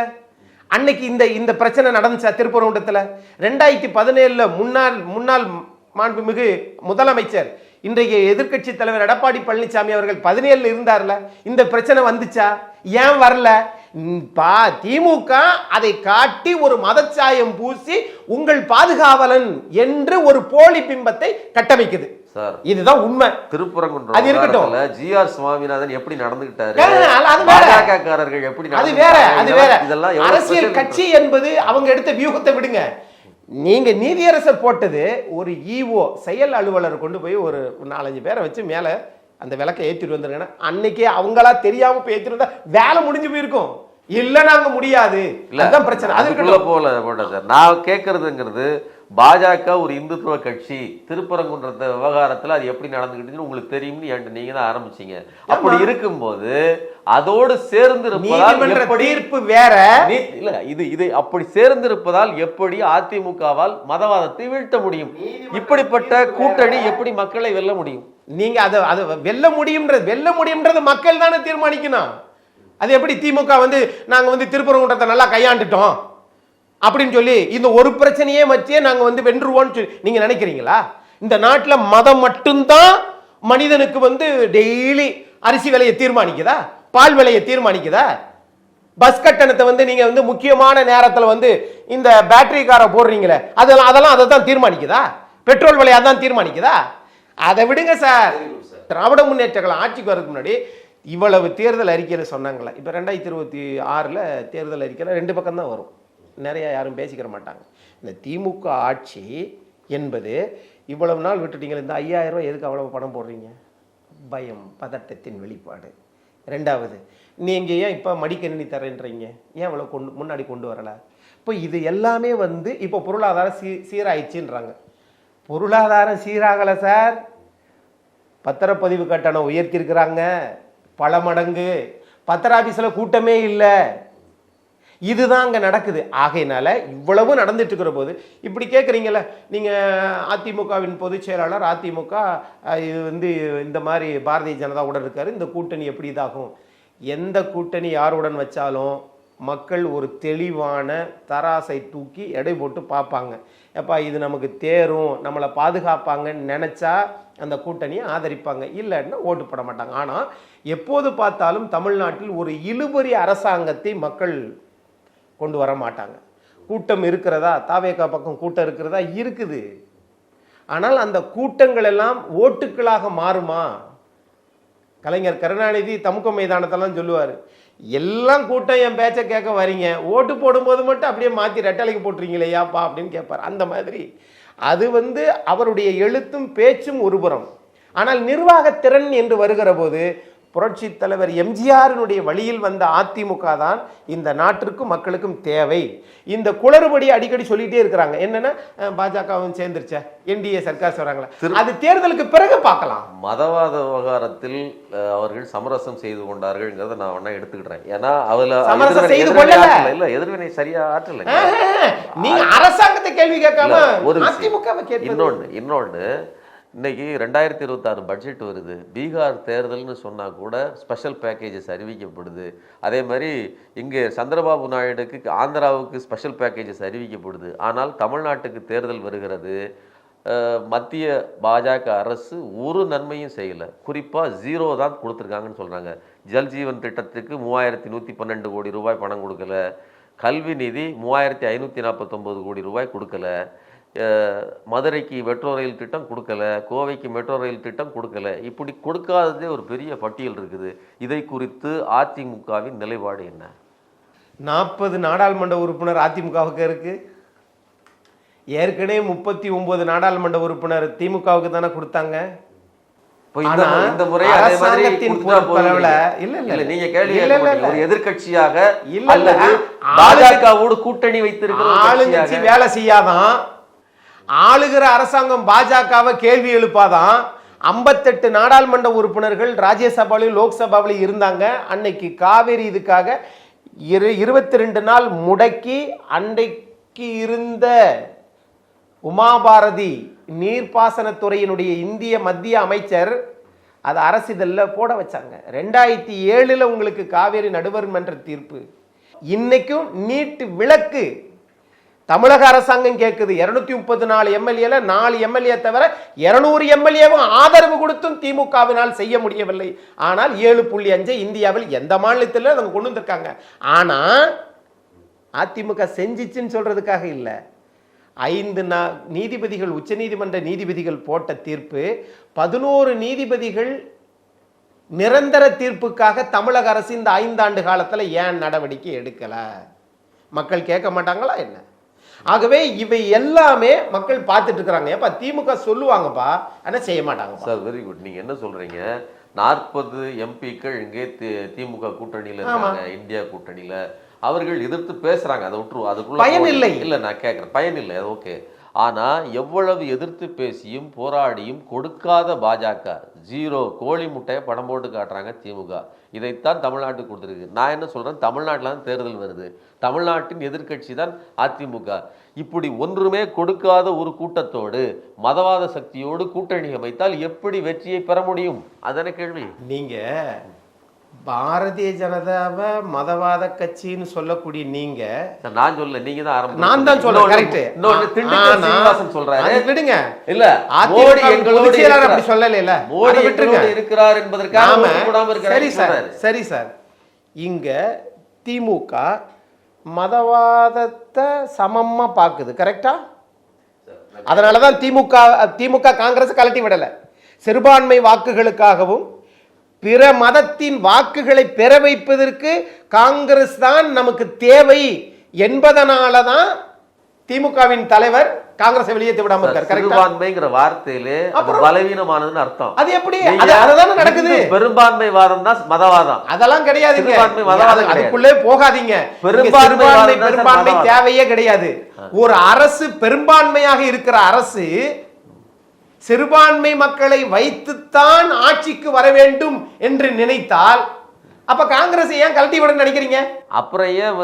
அன்னைக்கு இந்த பிரச்சனை நடந்துச்சா திருப்பரங்குன்றத்துல? 2017 முன்னாள் மாண்புமிகு முதலமைச்சர் இன்றைக்கு எதிர்க்கட்சி தலைவர் எடப்பாடி பழனிசாமி அவர்கள் 17 இருந்தார்ல. இந்த பிரச்சனை வந்துச்சா? ஏன் வரல? திமுக அதை காட்டி ஒரு மதச்சாயம் பூசி உங்கள் பாதுகாவலன் என்று ஒரு போலி பிம்பத்தை கட்டமைக்குது. இதுதான் உண்மை. திருப்பரங்குன்றம் அது இருக்கட்டும். ஜிஆர் சுவாமிநாதன் எப்படி நடந்துகிட்டாரு, பாஜகக்காரர்கள் எப்படி, அது வேற. அது வேற. இதெல்லாம் அரசியல் கட்சி என்பது அவங்க எடுத்த வியூகத்தை விடுங்க. நீங்க நீதியரசர் போட்டது ஒரு ஈஓ செயல் அலுவலர் கொண்டு போய் ஒரு 4-5 பேரை வச்சு மேல அந்த விளக்கை ஏற்றிட்டு வந்துருங்கன்னா அன்னைக்கே அவங்களா தெரியாம போய் ஏற்றிருந்தா வேலை முடிஞ்சு போயிருக்கும். இல்ல நாங்க முடியாது. அதான் பிரச்சனை. அதுக்குள்ள போல சார், நான் கேட்கறதுங்கிறது பாஜக ஒரு இந்துத்துவ கட்சி, திருப்பரங்குன்ற விவகாரத்தில் அது எப்படி நடந்துக்கிட்டுன்னு உங்களுக்கு தெரியும்னு என்கிட்ட நீங்க தான் ஆரம்பிச்சீங்க. அப்படி இருக்கும்போது அதோடு சேர்ந்திருப்பதால் தீர்ப்பு வேற இல்ல, இது அப்படி சேர்ந்திருப்பதால் எப்படி அதிமுகவால் மதவாதத்தை வீழ்த்த முடியும்? இப்படிப்பட்ட கூட்டணி எப்படி மக்களை வெல்ல முடியும்? நீங்க அதை வெல்ல முடியும்ன்றது மக்கள் தானே தீர்மானிக்கணும். அது எப்படி திமுக நாங்க திருப்பரங்குன்றத்தை நல்லா கையாண்டுட்டோம் அப்படின்னு சொல்லி இந்த ஒரு பிரச்சனையே வச்சே நாங்க வென்றுவோம்னு நீங்க நினைக்கிறீங்களா? இந்த நாட்டில் மதம் மட்டும்தான் மனிதனுக்கு டெய்லி அரிசி விலையை தீர்மானிக்குதா, பால் விலையை தீர்மானிக்குதா? பஸ் கட்டணத்தை நீங்க முக்கியமான நேரத்தில் இந்த பேட்டரி காரை போடுறீங்களே, அதெல்லாம் அதை தான் தீர்மானிக்குதா? பெட்ரோல் விலையை அதான் தீர்மானிக்குதா? அதை விடுங்க சார். திராவிட முன்னேற்ற கழகம் ஆட்சிக்கு வரதுக்கு முன்னாடி இவ்வளவு தேர்தல் அறிக்கையில் சொன்னாங்களே. இப்போ 2026 தேர்தல் அறிக்கையில் 2 பக்கம் தான் வரும். நிறைய யாரும் பேசிக்கிற மாட்டாங்க. இந்த திமுக ஆட்சி என்பது இவ்வளவு நாள் விட்டுட்டீங்க. இந்த 5000 ரூபாய் எதுக்கு அவ்வளவு பணம் போடுறீங்க? பயம், பதட்டத்தின் வெளிப்பாடு. 2வது, நீங்கள் ஏன் இப்போ மடிக்கணினி தரேன்றீங்க? ஏன் அவ்வளோ முன்னாடி கொண்டு வரலை? இப்போ இது எல்லாமே இப்போ பொருளாதாரம் சீராயிடுச்சுன்றாங்க. பொருளாதாரம் சீராகலை சார். பத்திரப்பதிவு கட்டணம் உயர்த்திருக்கிறாங்க பல மடங்கு. பத்திர ஆபீஸில் கூட்டமே இல்லை. இதுதான் அங்கே நடக்குது. ஆகையினால இவ்வளவு நடந்துட்டு இருக்கிற போது இப்படி கேட்குறீங்கள. நீங்கள் அதிமுகவின் பொதுச் செயலாளர், அதிமுக இது இந்த மாதிரி பாரதிய ஜனதாவோட இருக்காரு, இந்த கூட்டணி எப்படி இதாகும்? எந்த கூட்டணி யாருடன் வச்சாலும் மக்கள் ஒரு தெளிவான தராசை தூக்கி எடை போட்டு பார்ப்பாங்க. எப்பா இது நமக்கு தேரும், நம்மளை பாதுகாப்பாங்கன்னு நினச்சா அந்த கூட்டணியை ஆதரிப்பாங்க, இல்லைன்னா ஓட்டு போட மாட்டாங்க. ஆனால் எப்போது பார்த்தாலும் தமிழ்நாட்டில் ஒரு இழுபறி அரசாங்கத்தை மக்கள் கொண்டு வர மாட்டாங்க. கூட்டம் இருக்கிறதா, தாவேகா பக்கம் கூட்டம் இருக்கிறதா, இருக்குது. ஆனால் அந்த கூட்டங்கள் எல்லாம் ஓட்டுக்களாக மாறுமா? கலைஞர் கருணாநிதி தமுக மைதானத்தெல்லாம் சொல்லுவார், எல்லாம் கூட்டம் என் பேச்சை கேட்க வரீங்க, ஓட்டு போடும்போது மட்டும் அப்படியே மாற்றி ரெட்டலைக்கு போட்டுறீங்களே ஏப்பா அப்படின்னு கேட்பார். அந்த மாதிரி அது அவருடைய எழுத்தும் பேச்சும் ஒருபுறம். ஆனால் நிர்வாகத்திறன் என்று வருகிற போது புரட்சி தலைவர் எம்ஜிஆரினுடைய வழியில் வந்த அதிமுக தான் இந்த நாட்டிற்கும் மக்களுக்கும் தேவை. இந்த குளறுபடி அடிக்கடி சொல்லிட்டே இருக்கிறாங்க. என்னன்னா பாஜகவும் சேர்ந்துருச்சா, என்டிஏ சர்க்கார் சொல்றாங்களா, அது தேர்தலுக்கு பிறகு பார்க்கலாம். மதவாத விவகாரத்தில் அவர்கள் சமரசம் செய்து கொண்டார்கள் நான் வேணா எடுத்துக்கிட்டேன். ஏன்னா அதுல சமரசம் செய்து கொள்ளல, இல்ல எதிர்வினை சரியா ஆற்றல. நீங்க அரசாங்கத்தை கேள்வி கேட்காம அதிமுகவை கேட்பது. இன்னொன்னு இன்னைக்கு 2026 பட்ஜெட் வருது. பீகார் தேர்தல்னு சொன்னா கூட ஸ்பெஷல் பேக்கேஜஸ் அறிவிக்கப்படுது. அதே மாதிரி இங்கே சந்திரபாபு நாயுடுக்கு ஆந்திராவுக்கு ஸ்பெஷல் பேக்கேஜஸ் அறிவிக்கப்படுது. ஆனால் தமிழ்நாட்டுக்கு தேர்தல் வருகிறது. மத்திய பாஜக அரசு ஒரு நன்மையும் செய்யலை. குறிப்பாக 0 தான் கொடுத்துருக்காங்கன்னு சொல்கிறாங்க. ஜல்ஜீவன் திட்டத்துக்கு 3112 கோடி ரூபாய் பணம் கொடுக்கல. கல்வி நிதி 3549 கோடி ரூபாய் கொடுக்கல. மதுரைக்கு மெட்ரோ ரயில் திட்டம் கொடுக்கல. கோவைக்கு மெட்ரோ ரயில் திட்டம் கொடுக்கல. இப்படி கொடுக்காததே ஒரு பெரிய பட்டியல் இருக்குது. இதை குறித்து அதிமுகவின் நிலைப்பாடு என்ன? 40 நாடாளுமன்ற உறுப்பினர் அதிமுகவுக்கு இருக்கு. ஏற்கனவே 39 நாடாளுமன்ற உறுப்பினர் திமுகவுக்கு தானே கொடுத்தாங்க. இந்த முறை நீங்க கேள்வி ஒரு எதிர்கட்சியாக பாஜகவோடு கூட்டணி வைத்திருக்கிற ஆளுங்கட்சி வேலை செய்யாதான், ஆளுகிற அரசாங்கம் பாஜகவை கேள்வி எழுப்பாதான். 58 நாடாளுமன்ற உறுப்பினர்கள் ராஜ்யசபாவிலும் லோக்சபாவிலும் இருந்தாங்க. அன்னைக்கு காவேரி இதுக்காக 22 நாள் முடக்கி அன்றைக்கு இருந்த உமாபாரதி நீர்ப்பாசனத்துறையினுடைய இந்திய மத்திய அமைச்சர் அதை அரசிதழில் போட வச்சாங்க. 2007 உங்களுக்கு காவேரி நடுவர் மன்ற தீர்ப்பு. இன்னைக்கும் நீட் விலக்கு தமிழக அரசாங்கம் கேட்குது. 234 எம்எல்ஏல 4 எம்எல்ஏ தவிர 200 எம்எல்ஏவும் ஆதரவு கொடுத்தும் திமுகவினால் செய்ய முடியவில்லை. ஆனால் 7.5 இந்தியாவில் எந்த மாநிலத்தில் அவங்க கொண்டு வந்திருக்காங்க. ஆனா அதிமுக செஞ்சிச்சுன்னு சொல்றதுக்காக இல்லை. 5 நீதிபதிகள், உச்சநீதிமன்ற நீதிபதிகள் போட்ட தீர்ப்பு, 11 நீதிபதிகள் நிரந்தர தீர்ப்புக்காக தமிழக அரசு இந்த 5 ஆண்டு காலத்தில் ஏன் நடவடிக்கை எடுக்கல? மக்கள் கேட்க மாட்டாங்களா என்ன? ஆகவே இவை எல்லாமே மக்கள் பார்த்துட்டு இருக்கிறாங்க. ஏப்பா திமுக சொல்லுவாங்கப்பா, ஆனால் செய்ய மாட்டாங்க சார். Very good. நீங்க என்ன சொல்றீங்க? 40 எம்பிக்கள் இங்கே திமுக கூட்டணியில இருக்காங்க, இந்தியா கூட்டணியில. அவர்கள் எதிர்த்து பேசுறாங்க, அதை விட்டுருவோம், அதுக்குள்ள பயன் இல்லை. இல்ல நான் கேட்கறேன், பயன் இல்லை, ஓகே. ஆனா எவ்வளவு எதிர்த்து பேசியும் போராடியும் கொடுக்காத பாஜக 0 கோழி முட்டையை படம் போட்டு காட்டுறாங்க திமுக. இதைத்தான் தமிழ்நாட்டுக்கு கொடுத்துருக்கு. நான் என்ன சொல்றேன், தமிழ்நாட்டில் தான் தேர்தல் வருது, தமிழ்நாட்டின் எதிர்கட்சி தான் அதிமுக. இப்படி ஒன்றுமே கொடுக்காத ஒரு கூட்டத்தோடு மதவாத சக்தியோடு கூட்டணி அமைத்தால் எப்படி வெற்றியை பெற முடியும்? அதான கேள்வி. நீங்க பாரதிய ஜனதாவை மதவாத கட்சின்னு சொல்லக்கூடிய நீங்க, நான் சொல்ல, நீங்க தான் ஆரம்பம், நான் தான் சொல்றேன். கரெக்ட். சீனிவாசன் சொல்றாரு, விடுங்க. இல்ல மோடி எங்களோட அப்படி சொல்லல, இல்ல மோடி எங்களோட இருக்கிறார் என்பதற்காக சரி சார், சரி சார். இங்க திமுக மதவாதத்தை சமமா பாக்குது, கரெக்டா? அதனாலதான் திமுக காங்கிரஸ் கலட்டி விடல. சிறுபான்மை வாக்குகளுக்காகவும் பிற மதத்தின் வாக்குகளை பெற வைப்பதற்கு காங்கிரஸ் தான் நமக்கு தேவை என்பதனாலதான் திமுகவின் தலைவர் காங்கிரஸ் வெளியேற்ற விடாம இருக்கார். பெரும்பான்மைங்கிற வார்த்தையிலே பலவீனமானதுன்னு அர்த்தம். அது எப்படி? அதுதானே நடக்குது. பெரும்பான்மை வாதம் தான் மதவாதம். அதெல்லாம் கிடையாது. அதுக்குள்ளே போகாதீங்க. பெரும்பான்மை தேவையே கிடையாது. ஒரு அரசு பெரும்பான்மையாக இருக்கிற அரசு சிறுபான்மை மக்களை வைத்துத்தான் ஆட்சிக்கு வர வேண்டும் என்று நினைத்தால் அப்ப காங்கிரஸ் ஏன் கழட்டி விட நினைக்கிறீங்க? அப்புறம் ஏன்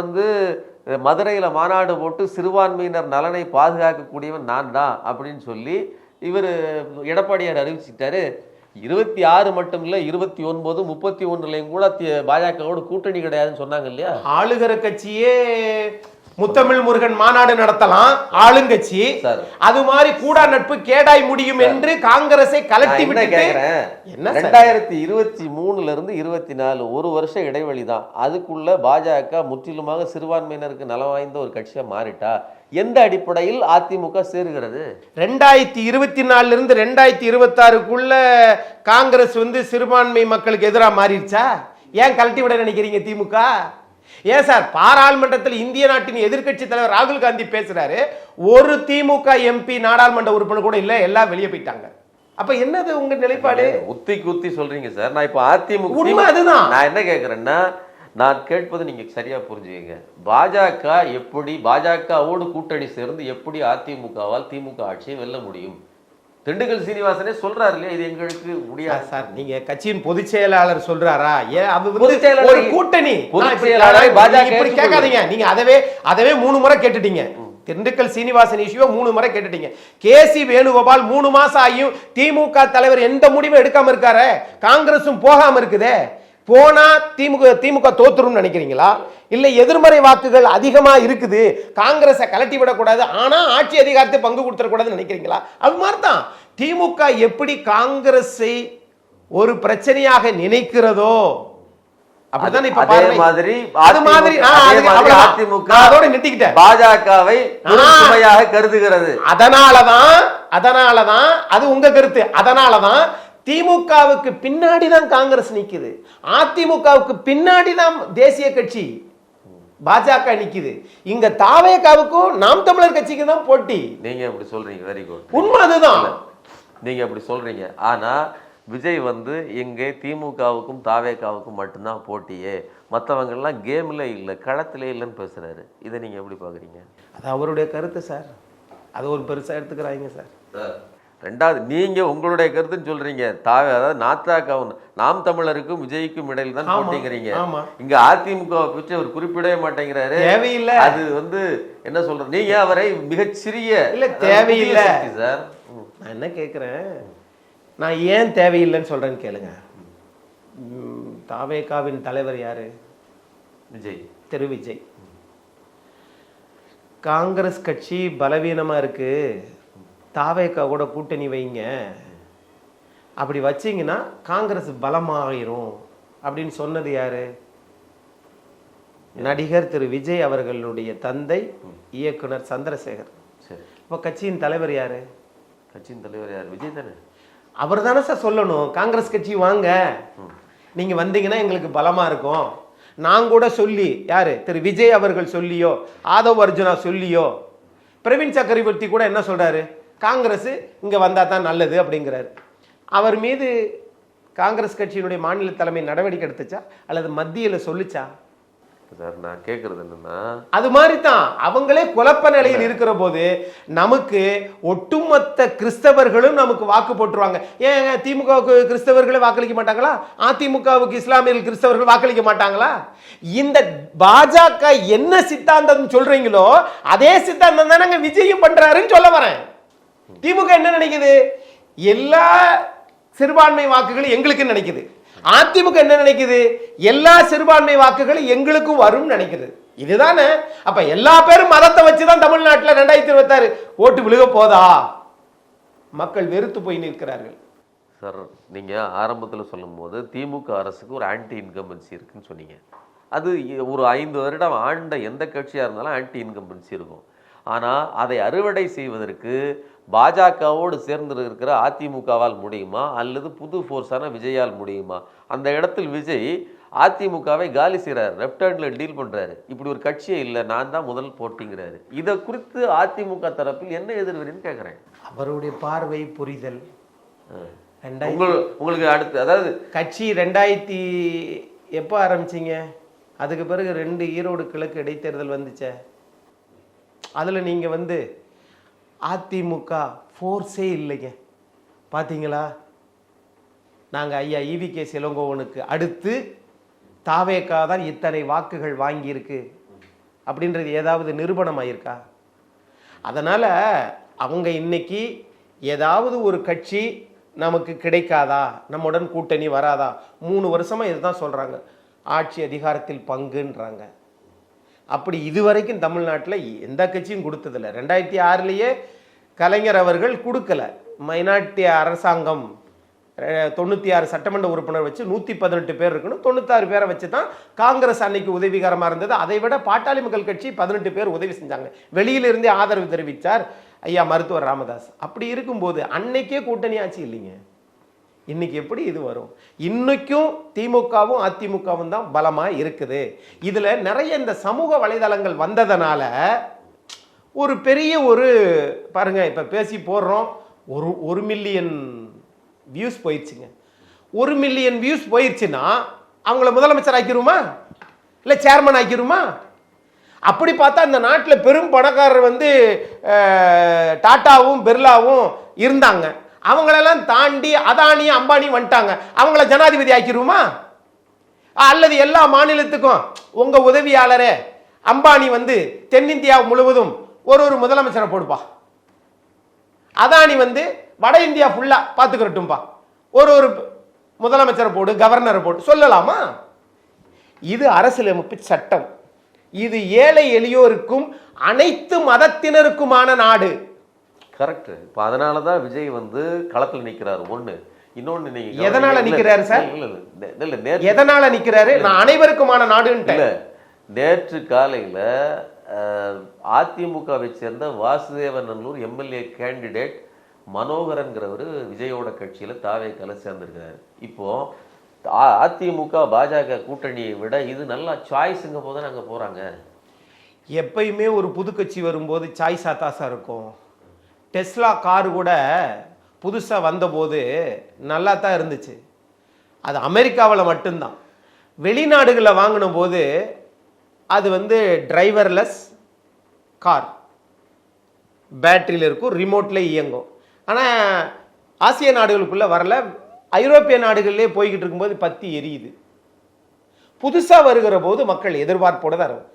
மதுரையில மாநாடு போட்டு சிறுபான்மையினர் நலனை பாதுகாக்கக்கூடியவன் நான் தான் அப்படின்னு சொல்லி இவர் எடப்பாடியார் அறிவிச்சிட்டாரு. 26 மட்டும் இல்ல 29, 31 கூட பாஜகவோட கூட்டணி கிடையாதுன்னு சொன்னாங்க இல்லையா? ஆளுகிற கட்சியே முத்தமிழ் முருகன் மாநாடு நடத்தலாம் ஆளுங்கட்சி, அது மாதிரி கூடா நட்பு கேடாய் முடியும் என்று காங்கிரஸை கலட்டி விட்டு. 2023 இருந்து 24 ஒரு வருஷம் இடைவெளி தான். அதுக்குள்ள பாஜக முற்றிலுமாக சிறுபான்மையினருக்கு நலம் வாய்ந்த ஒரு கட்சியா மாறிட்டா எந்த அடிப்படையில் அதிமுக சேருகிறது? 2024 இருந்து 2026க்குள்ள காங்கிரஸ் சிறுபான்மை மக்களுக்கு எதிராக மாறிடுச்சா? ஏன் கலட்டி விட நினைக்கிறீங்க திமுக? ஏன் சார் பாராளுமன்றத்தில் இந்திய நாட்டின் எதிர்க்கட்சி தலைவர் ராகுல் காந்தி பேசுறாரு, ஒரு திமுக எம்பி நாடாளுமன்ற உறுப்பினர் கூட இல்ல, எல்லாம் வெளியே போயிட்டாங்க. அப்ப என்னது உங்க நிலைப்பாடு? உத்தி சொல்றீங்க சார். நான் இப்ப அதிமுக உண்மை அதுதான். நான் என்ன கேட்கிறேன்னா, நான் கேட்பது நீங்க சரியா புரிஞ்சுக்கங்க. பாஜகவோடு கூட்டணி சேர்ந்து எப்படி அதிமுகவால் திமுக ஆட்சியை வெல்ல முடியும்? திண்டுக்கல் சீனிவாசனே சொல்றாரு இல்லையா, இது எங்களுக்கு முடியாது சார். நீங்க கட்சியின் பொதுச் செயலாளர் சொல்றாரா? ஒரு கூட்டணி இப்படி கேட்காதீங்க. நீங்க அதவே 3 முறை கேட்டுட்டீங்க. திண்டுக்கல் சீனிவாசன் இஷ்யூ 3 முறை கேட்டுட்டீங்க. கேசி வேணுகோபால் 3 மாசம் ஆகியும் திமுக தலைவர் எந்த முடிவும் எடுக்காம இருக்காரு, காங்கிரசும் போகாம இருக்குதே. போனா திமுக தோத்துரும் நினைக்கிறீங்களா? இல்ல எதிர்மறை வாக்குகள் அதிகமா இருக்குது, காங்கிரஸை கலட்டி விடக்கூடாது, ஆனா ஆட்சி அதிகாரத்தை பங்கு கொடுத்துடக்கூடாதுன்னு நினைக்கிறீங்களா? அது மாதிரிதான் திமுக எப்படி காங்கிரஸை ஒரு பிரச்சனையாக நினைக்கிறதோ அப்படிதான் இப்ப அதோட நிறுத்திக்கிட்டேன். பாஜகவை சுமையாக கருதுகிறது. அதனாலதான் அது உங்க கருத்து. அதனாலதான் திமுகவுக்கு பின்னாடி தான் காங்கிரஸ் நிக்குது, அதிமுகவுக்கு பின்னாடி தான் தேசிய கட்சி பாஜக நிக்குது. இங்க தாவேகாவுக்கும் நாம் தமிழர் கட்சிக்கு தான் போட்டி. நீங்க அப்படி சொல்றீங்க, வெரி குட், உண்மை அதுதான். நீங்க அப்படி சொல்றீங்க. ஆனா விஜய் இங்கே திமுகவுக்கும் தாவேகாவுக்கும் மட்டும்தான் போட்டியே, மற்றவங்க எல்லாம் கேம்ல இல்லை, களத்திலே இல்லைன்னு பேசுறாரு. இதை நீங்க எப்படி பாக்குறீங்க? அது அவருடைய கருத்து சார், அது ஒரு பெருசா எடுத்துக்கிறாங்க சார். ரெண்டாவது, நீங்க உங்களுடைய கருத்துன்னு சொல்றீங்க, அதாவது நாத்தாக்காவும் நாம் தமிழருக்கும் விஜய்க்கும் இடையில தான் போட்டிங்கிறீங்க. இங்க அதிமுக பற்றி அவர் குறிப்பிடவே மாட்டேங்கிறாரு. தேவையில்லை. அது என்ன சொல்றது, நீங்க அவரை மிகச்சிறிய இல்ல தேவையில்லை சார். நான் என்ன கேட்கிறேன், நான் ஏன் தேவையில்லைன்னு சொல்றேன்னு கேளுங்க. தாவேகாவின் தலைவர் யாரு? விஜய், திரு விஜய். காங்கிரஸ் கட்சி பலவீனமா இருக்கு, தாவேகா கூட கூட்டணி வைங்க, அப்படி வச்சீங்கன்னா காங்கிரஸ் பலமாயிரும் அப்படின்னு சொன்னது யாரு? நடிகர் திரு விஜய் அவர்களுடைய தந்தை இயக்குனர் சந்திரசேகர். இப்போ கட்சியின் தலைவர் யாரு? கட்சியின் தலைவர் யார்? விஜய் தானே. அவர் தானே சார் சொல்லணும், காங்கிரஸ் கட்சி வாங்க, நீங்க வந்தீங்கன்னா எங்களுக்கு பலமா இருக்கும். நான் கூட சொல்லி, யாரு திரு விஜய் அவர்கள் சொல்லியோ, ஆதவ் அர்ஜுனா சொல்லியோ, பிரவீன் சக்கரவர்த்தி கூட என்ன சொல்றாரு, காங்கிரஸ் இங்க வந்தா தான் நல்லது அப்படிங்கிறாரு. அவர் மீது காங்கிரஸ் கட்சியினுடைய மாநில தலைமை நடவடிக்கை எடுத்துச்சா அல்லது மத்தியில சொல்லுச்சா? சார் நான் கேட்கறது என்னன்னா, அது மாதிரி தான் அவங்களே குழப்ப நிலையில் இருக்கிற போது நமக்கு ஒட்டுமொத்த கிறிஸ்தவர்களும் நமக்கு வாக்கு போட்டுருவாங்க. ஏன் திமுகவுக்கு கிறிஸ்தவர்களே வாக்களிக்க மாட்டாங்களா? அதிமுகவுக்கு இஸ்லாமியர்கள் கிறிஸ்தவர்கள் வாக்களிக்க மாட்டாங்களா? இந்த பாஜக என்ன சித்தாந்தம் சொல்றீங்களோ அதே சித்தாந்தம் தானே விஜயும் பண்றாருன்னு சொல்ல வரேன். திமுக என்ன நினைக்குது, எல்லா சிறுபான்மை வாக்குகளும் எங்களுக்கு நினைக்குது. அதிமுக என்ன நினைக்குது, எல்லா சிறுபான்மை வாக்குகளும் எங்களுக்கும் வரும் நினைக்குது. இதுதானே. அப்ப எல்லா பேரும் மதத்தை வச்சுதான் தமிழ்நாட்டில் 2026 ஓட்டு விழுக போதா? மக்கள் வெறுத்து போய் நிற்கிறார்கள். சார் நீங்க ஆரம்பத்தில் சொல்லும் போது திமுக அரசுக்கு ஒரு ஆன்டி இன்கம்பன்சி இருக்குன்னு சொன்னீங்க. அது ஒரு 5 வருடம் ஆண்ட எந்த கட்சியா இருந்தாலும் ஆன்டி இன்கம்பன்சி இருக்கும். ஆனால் அதை அறுவடை செய்வதற்கு பாஜகவோடு சேர்ந்து இருக்கிற அதிமுகவால் முடியுமா அல்லது புது ஃபோர்ஸான விஜயால் முடியுமா? அந்த இடத்தில் விஜய் அதிமுகவை காலி செய்கிறார், லெஃப்ட் ஹேண்டில் டீல் பண்ணுறாரு. இப்படி ஒரு கட்சியே இல்லை, நான் தான் முதல் போட்டிங்கிறாரு. இதை குறித்து அதிமுக தரப்பில் என்ன எதிர்வின்னு கேட்குறேன். அவருடைய பார்வை புரிதல் உங்களுக்கு அடுத்து, அதாவது கட்சி 2000 எப்போ ஆரம்பிச்சிங்க? அதுக்கு பிறகு 2 ஈரோடு கிழக்கு இடைத்தேர்தல் வந்துச்சே, அதில் நீங்கள் அதிமுக ஃபோர்ஸே இல்லைங்க. பார்த்தீங்களா? நாங்கள் ஐயா EVK இளங்கோவனுக்கு அடுத்து தாவேகா தான் இத்தனை வாக்குகள் வாங்கியிருக்கு அப்படின்றது ஏதாவது நிரூபணம் ஆயிருக்கா? அதனால் அவங்க இன்னைக்கு ஏதாவது ஒரு கட்சி நமக்கு கிடைக்காதா, நம்முடன் கூட்டணி வராதா? 3 வருஷமா இதுதான் சொல்றாங்க. ஆட்சி அதிகாரத்தில் பங்குன்றாங்க. அப்படி இதுவரைக்கும் தமிழ்நாட்டில் எந்த கட்சியும் கொடுத்ததில்லை. 2006 கலைஞர் அவர்கள் கொடுக்கல. மைனாரிட்டி அரசாங்கம் 96 சட்டமன்ற உறுப்பினர் வச்சு 118 பேர் இருக்கணும், 96 பேரை வச்சு தான் காங்கிரஸ் அன்னைக்கு உதவிகரமாக இருந்தது. அதை விட பாட்டாளி மக்கள் கட்சி 18 பேர் உதவி செஞ்சாங்க. வெளியிலிருந்தே ஆதரவு தெரிவித்தார் ஐயா மருத்துவர் ராமதாஸ். அப்படி இருக்கும்போது அன்னைக்கே கூட்டணி ஆட்சி இல்லைங்க. இன்னைக்கு எப்படி இது வரும்? இன்னைக்கும் திமுகவும் அதிமுகவும் தான் பலமா இருக்குது. இதுல நிறைய இந்த சமூக வலைதளங்கள் வந்ததனால ஒரு பெரிய ஒரு பாருங்க, இப்ப பேசி போடுறோம், ஒரு மில்லியன் வியூஸ் போயிடுச்சுங்க. 1 மில்லியன் வியூஸ் போயிடுச்சுன்னா அவங்கள முதலமைச்சர் ஆக்கிருமா இல்ல சேர்மன் ஆக்கிருமா? அப்படி பார்த்தா இந்த நாட்டில் பெரும் பணக்காரர் டாட்டாவும் பிர்லாவும் இருந்தாங்க. அவங்களெல்லாம் தாண்டி அதானி அம்பானி வந்துட்டாங்க. அவங்கள ஜனாதிபதி ஆக்கிருமா? அல்லது எல்லா மாநிலத்துக்கும் உங்க உதவியாளரே அம்பானி தென்னிந்தியா முழுவதும் ஒரு முதலமைச்சரை போடுப்பா, அதானி வட இந்தியா ஃபுல்லா பார்த்துக்கிறட்டும்பா, ஒரு முதலமைச்சரை போடு, கவர்னரை போடு சொல்லலாமா? இது அரசியலமைப்பு சட்டம். இது ஏழை எளியோருக்கும் அனைத்து மதத்தினருக்குமான நாடு. கரெக்ட். இப்போ அதனால தான் விஜய் களத்தில் நிற்கிறாரு. ஒன்று. இன்னொன்று, நீங்க எதனால நிற்கிறாரு சார்? இல்ல எதனால நிற்கிறாரு? நான் அனைவருக்குமான நாடுன்ட்டு. இல்ல, நேற்று காலையில் அதிமுகவை சேர்ந்த வாசுதேவநல்லூர் எம்எல்ஏ கேண்டிடேட் மனோகரன்கிறவர் விஜயோட கட்சியில் தாவேக்கால சேர்ந்திருக்கிறாரு. இப்போ அதிமுக பாஜக கூட்டணியை விட இது நல்லா சாய்ஸுங்க போது அங்கே போகிறாங்க. எப்பயுமே ஒரு புது கட்சி வரும்போது சாய்ஸ் ஆத்தாசா இருக்கும். டெஸ்லா கார் கூட புதுசாக வந்தபோது நல்லா தான் இருந்துச்சு. அது அமெரிக்காவில் மட்டும்தான். வெளிநாடுகளில் வாங்கின போது அது டிரைவர்லெஸ் கார், பேட்டரியில் இருக்கும், ரிமோட்டில் இயங்கும். ஆனால் ஆசிய நாடுகளுக்குள்ளே வரல. ஐரோப்பிய நாடுகளிலே போய்கிட்டு இருக்கும்போது பத்தி எரியுது. புதுசாக வருகிற போது மக்கள் எதிர்பார்ப்போடு தான் இருக்கும்.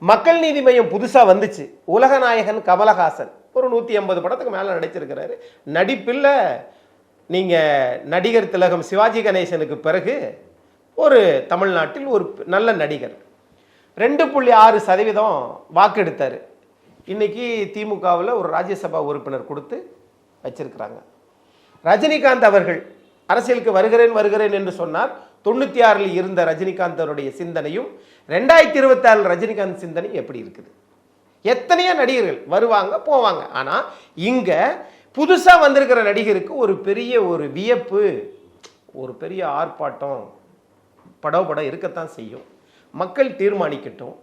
மக்கள் நீதி மையம் புதுசாக வந்துச்சு. உலகநாயகன் கமலஹாசன் ஒரு 180 படத்துக்கு மேலே நடிச்சிருக்கிறாரு. நடிப்பில் நீங்கள் நடிகர் திலகம் சிவாஜி கணேசனுக்கு பிறகு ஒரு தமிழ்நாட்டில் ஒரு நல்ல நடிகர். 2.6% வாக்கெடுத்தார். இன்னைக்கு திமுகவில் ஒரு ராஜ்யசபா உறுப்பினர் கொடுத்து வச்சிருக்கிறாங்க. ரஜினிகாந்த் அவர்கள் அரசியலுக்கு வருகிறேன் என்று சொன்னார். 96 இருந்த ரஜினிகாந்த் அவருடைய சிந்தனையும் 2024 ரஜினிகாந்த் சிந்தனை எப்படி இருக்குது? எத்தனையோ நடிகர்கள் வருவாங்க போவாங்க. ஆனால் இங்கே புதுசாக வந்திருக்கிற நடிகருக்கு ஒரு பெரிய ஒரு வியப்பு, ஒரு பெரிய ஆர்ப்பாட்டம் படம் இருக்கத்தான் செய்யும். மக்கள் தீர்மானிக்கட்டும்.